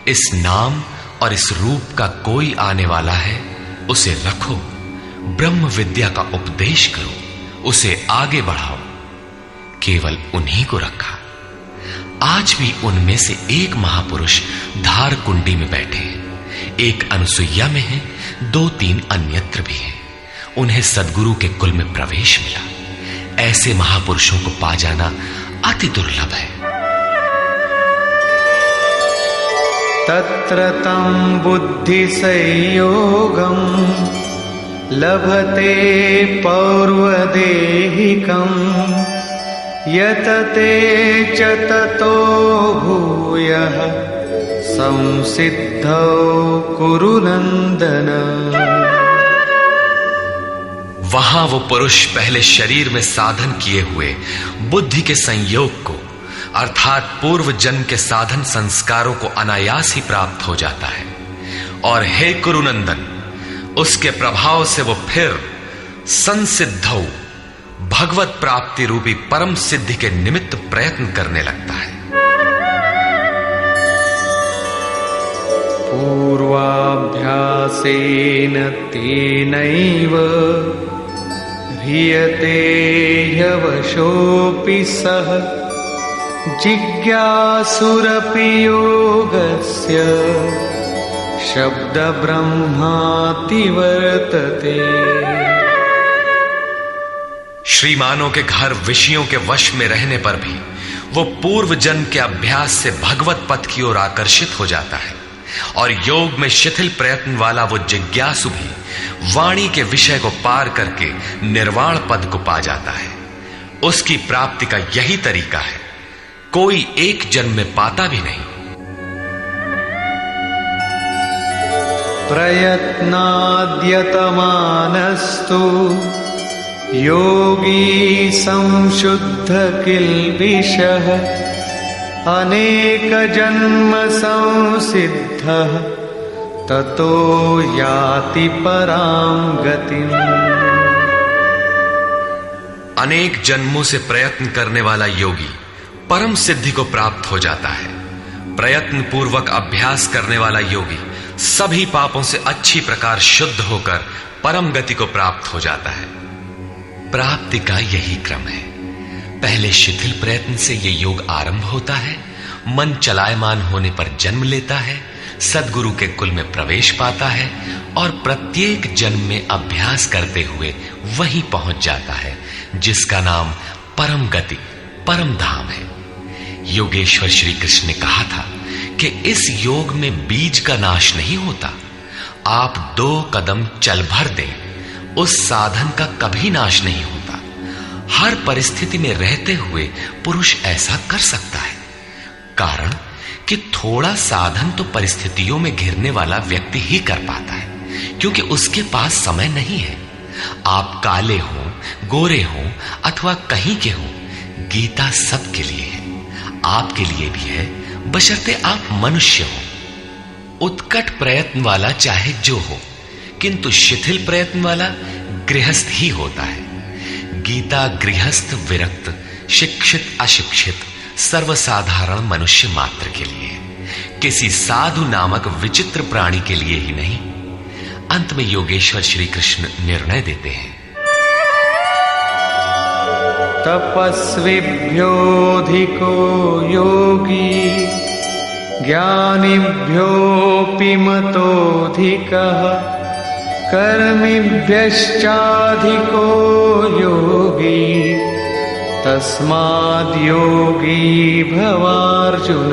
इस नाम और इस रूप का कोई आने वाला है, उसे रखो, ब्रह्म विद्या का उपदेश करो, उसे आगे बढ़ाओ। केवल उन्हीं को रखा। आज भी उनमें से एक महापुरुष धार कुंडी में बैठे हैं, एक अनुसुईया में है, 2-3 अन्यत्र भी हैं। उन्हें सद्गुरु के कुल में प्रवेश मिला। ऐसे महापुरुषों को पा जाना अति दुर्लभ है। तत्र तं बुद्धि संयोगं लभते पौर्वदेहिकं यतते च ततो भूयः संसिद्धौ कुरु नंदन। वहां वो पुरुष पहले शरीर में साधन किए हुए बुद्धि के संयोग को, अर्थात पूर्व जन्म के साधन संस्कारों को अनायास ही प्राप्त हो जाता है, और हे कुरुनंदन, उसके प्रभाव से वो फिर संसिद्धौ, भगवत प्राप्ति रूपी परम सिद्धि के निमित्त प्रयत्न करने लगता है। पूर्वाभ्यासेन तेनैव ह्रियते ह्यवशोऽपि सः जिज्ञासुरपि योगस्य शब्द ब्रह्माति वर्तते। श्रीमानों के घर विषयों के वश में रहने पर भी वो पूर्व जन्म के अभ्यास से भगवत पथ की ओर आकर्षित हो जाता है, और योग में शिथिल प्रयत्न वाला वो जिज्ञासु भी वाणी के विषय को पार करके निर्वाण पद को पा जाता है। उसकी प्राप्ति का यही तरीका है, कोई एक जन्म में पाता भी नहीं। प्रयत्नाद्यतमानस्तु योगी संशुद्ध किल्बिषः अनेक जन्म संसिद्धः ततो याति परां गतिम्। अनेक जन्मों से प्रयत्न करने वाला योगी परम सिद्धि को प्राप्त हो जाता है। प्रयत्न पूर्वक अभ्यास करने वाला योगी सभी पापों से अच्छी प्रकार शुद्ध होकर परम गति को प्राप्त हो जाता है। प्राप्ति का यही क्रम है। पहले शिथिल प्रयत्न से यह योग आरंभ होता है, मन चलायमान होने पर जन्म लेता है, सद्गुरु के कुल में प्रवेश पाता है और प्रत्येक जन्म में अभ्यास करते हुए वहीं पहुंच जाता है जिसका नाम परम गति, परम धाम है। योगेश्वर श्री कृष्ण ने कहा था कि इस योग में बीज का नाश नहीं होता। आप 2 कदम चल भर दें, उस साधन का कभी नाश नहीं होता। हर परिस्थिति में रहते हुए पुरुष ऐसा कर सकता है। कारण कि थोड़ा साधन तो परिस्थितियों में घिरने वाला व्यक्ति ही कर पाता है, क्योंकि उसके पास समय नहीं है। आप काले हो, गोरे हो अथवा कहीं के हो, गीता सबके लिए है, आपके लिए भी है, बशर्ते आप मनुष्य हो। उत्कट प्रयत्न वाला चाहे जो हो, किंतु शिथिल प्रयत्न वाला गृहस्थ ही होता है। गीता गृहस्थ, विरक्त, शिक्षित, अशिक्षित, सर्वसाधारण मनुष्य मात्र के लिए है, किसी साधु नामक विचित्र प्राणी के लिए ही नहीं। अंत में योगेश्वर श्री कृष्ण निर्णय देते हैं, तपस्विभ्योऽधिको योगी ज्ञानिभ्योऽपि मतोऽधिकः कर्मिभ्यश्चाधिको योगी तस्माद् योगी भवार्जुन।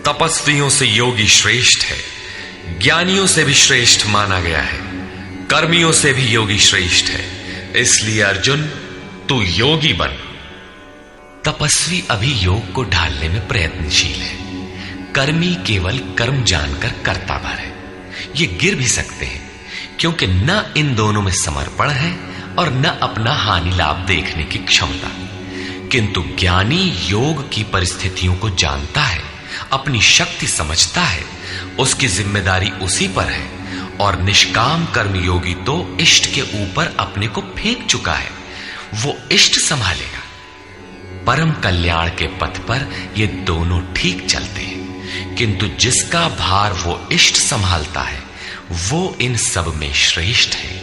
तपस्वियों से योगी श्रेष्ठ है, ज्ञानियों से भी श्रेष्ठ माना गया है, कर्मियों से भी योगी श्रेष्ठ है। इसलिए अर्जुन, तू योगी बन। तपस्वी अभी योग को ढालने में प्रयत्नशील है, कर्मी केवल कर्म जानकर करता भर है। ये गिर भी सकते हैं, क्योंकि न इन दोनों में समर्पण है और न अपना हानि लाभ देखने की क्षमता। किंतु ज्ञानी योग की परिस्थितियों को जानता है, अपनी शक्ति समझता है, उसकी जिम्मेदारी उसी पर है। और निष्काम कर्मयोगी तो इष्ट के ऊपर अपने को फेंक चुका है, वो इष्ट संभालेगा। परम कल्याण के पथ पर ये दोनों ठीक चलते हैं, किंतु जिसका भार वो इष्ट संभालता है वो इन सब में श्रेष्ठ है,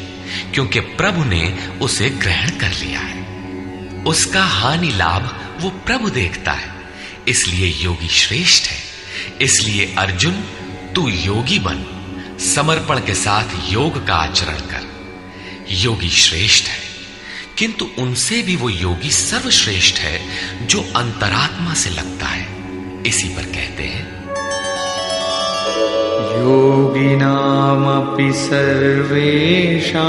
क्योंकि प्रभु ने उसे ग्रहण कर लिया है। उसका हानि लाभ वो प्रभु देखता है, इसलिए योगी श्रेष्ठ है। इसलिए अर्जुन, तू योगी बन, समर्पण के साथ योग का आचरण कर। योगी श्रेष्ठ है, किंतु उनसे भी वो योगी सर्वश्रेष्ठ है जो अंतरात्मा से लगता है। इसी पर कहते हैं, योगिनामपि सर्वेषां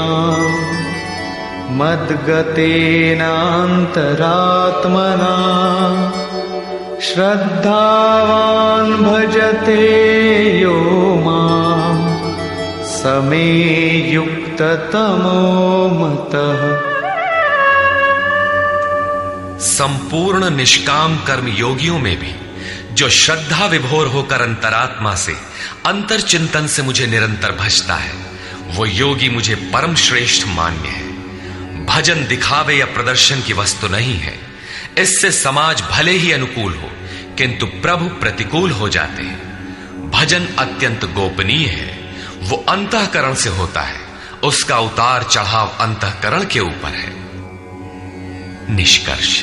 मद्गतेनान्तरात्मना श्रद्धावान् भजते यो मां समे युक्ततमो मतः। संपूर्ण निष्काम कर्म योगियों में भी जो श्रद्धा विभोर होकर अंतरात्मा से, अंतर चिंतन से मुझे निरंतर भजता है, वो योगी मुझे परम श्रेष्ठ मान्य है। भजन दिखावे या प्रदर्शन की वस्तु नहीं है। इससे समाज भले ही अनुकूल हो, किंतु प्रभु प्रतिकूल हो जाते हैं। भजन अत्यंत गोपनीय है, वो अंतःकरण से होता है, उसका उतार चढ़ाव अंतःकरण के ऊपर है। निष्कर्ष,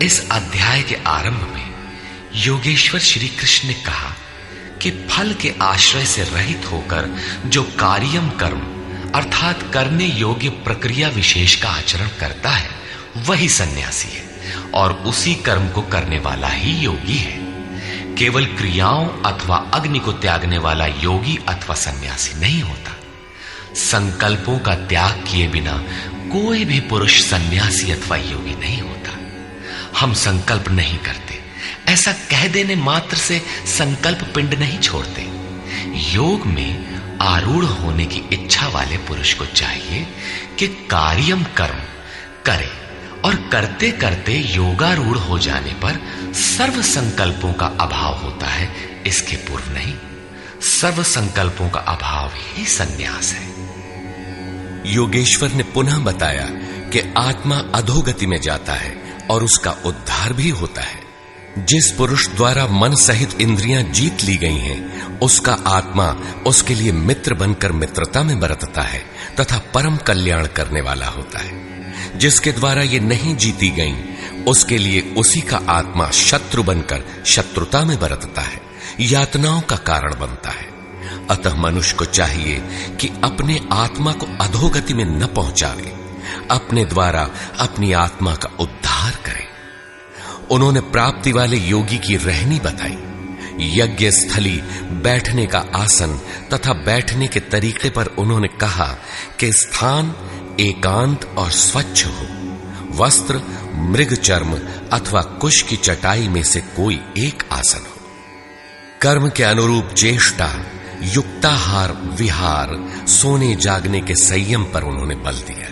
इस अध्याय के आरंभ में योगेश्वर श्री कृष्ण ने कहा कि फल के आश्रय से रहित होकर जो कार्यम कर्म अर्थात करने योग्य प्रक्रिया विशेष का आचरण करता है वही सन्यासी है, और उसी कर्म को करने वाला ही योगी है। केवल क्रियाओं अथवा अग्नि को त्यागने वाला योगी अथवा सन्यासी नहीं होता। संकल्पों का त्याग किए बिना कोई भी पुरुष सन्यासी अथवा योगी नहीं होता। हम संकल्प नहीं करते, ऐसा कह देने मात्र से संकल्प पिंड नहीं छोड़ते। योग में आरूढ़ होने की इच्छा वाले पुरुष को चाहिए कि कार्यम कर्म करे, और करते करते योगारूढ़ हो जाने पर सर्व संकल्पों का अभाव होता है, इसके पूर्व नहीं। सर्व संकल्पों का अभाव ही संन्यास है। योगेश्वर ने पुनः बताया कि आत्मा अधोगति में जाता है और उसका उद्धार भी होता है। जिस पुरुष द्वारा मन सहित इंद्रियां जीत ली गई हैं, उसका आत्मा उसके लिए मित्र बनकर मित्रता में बरतता है तथा परम कल्याण करने वाला होता है। जिसके द्वारा ये नहीं जीती गई, उसके लिए उसी का आत्मा शत्रु बनकर शत्रुता में बरतता है, यातनाओं का कारण बनता है। अतः मनुष्य को चाहिए कि अपने आत्मा को अधोगति में न पहुंचावे, अपने द्वारा अपनी आत्मा का उद्धार करे। उन्होंने प्राप्ति वाले योगी की रहनी बताई। यज्ञ स्थली, बैठने का आसन तथा बैठने के तरीके पर उन्होंने कहा कि स्थान एकांत और स्वच्छ हो, वस्त्र मृग चर्म अथवा कुश की चटाई में से कोई एक आसन हो। कर्म के अनुरूप चेष्टा, युक्ताहार विहार, सोने जागने के संयम पर उन्होंने बल दिया।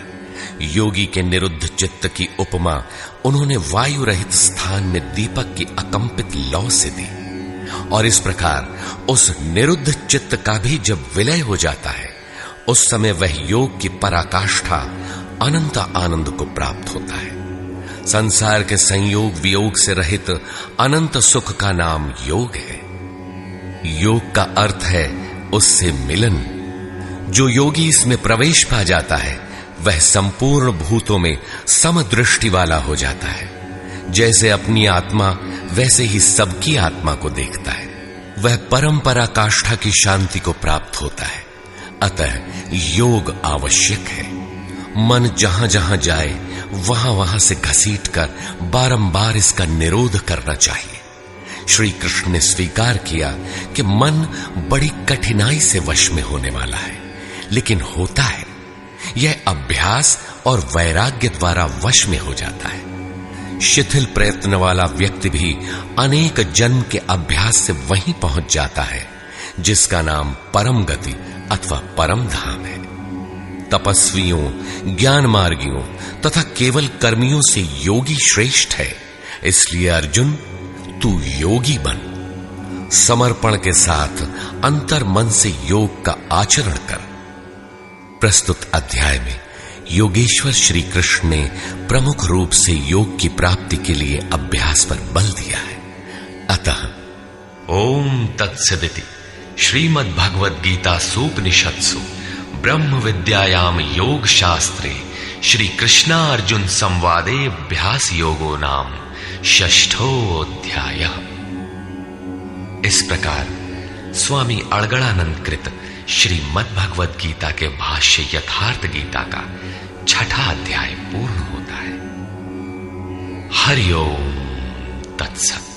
योगी के निरुद्ध चित्त की उपमा उन्होंने वायु रहित स्थान में दीपक की अकंपित लौ से दी, और इस प्रकार उस निरुद्ध चित्त का भी जब विलय हो जाता है, उस समय वह योग की पराकाष्ठा अनंत आनंद को प्राप्त होता है। संसार के संयोग वियोग से रहित अनंत सुख का नाम योग है। योग का अर्थ है उससे मिलन। जो योगी इसमें प्रवेश पा जाता है, वह संपूर्ण भूतों में समदृष्टि वाला हो जाता है। जैसे अपनी आत्मा वैसे ही सबकी आत्मा को देखता है। वह परम पराकाष्ठा की शांति को प्राप्त होता है। अतः योग आवश्यक है। मन जहां जहां जाए वहां वहां से घसीटकर बारंबार इसका निरोध करना चाहिए। श्री कृष्ण ने स्वीकार किया कि मन बड़ी कठिनाई से वश में होने वाला है, लेकिन होता है। यह अभ्यास और वैराग्य द्वारा वश में हो जाता है। शिथिल प्रयत्न वाला व्यक्ति भी अनेक जन्म के अभ्यास से वहीं पहुंच जाता है जिसका नाम परम गति अथवा परम धाम है। तपस्वियों, ज्ञान मार्गियों तथा केवल कर्मियों से योगी श्रेष्ठ है। इसलिए अर्जुन, तू योगी बन। समर्पण के साथ अंतर मन से योग का आचरण कर। प्रस्तुत अध्याय में योगेश्वर श्री कृष्ण ने प्रमुख रूप से योग की प्राप्ति के लिए अभ्यास पर बल दिया है। अतः ओम तत्सदिति श्रीमद् भगवद गीता सूपनिषत्सु ब्रह्म विद्यायाम योग शास्त्रे श्री कृष्णा अर्जुन संवादे अभ्यास योगो नाम षष्ठोऽध्यायः। इस प्रकार स्वामी अड़गड़ानंद कृत श्रीमद् भगवद गीता के भाष्य यथार्थ गीता का छठा अध्याय पूर्ण होता है। हरि ओम तत्सत।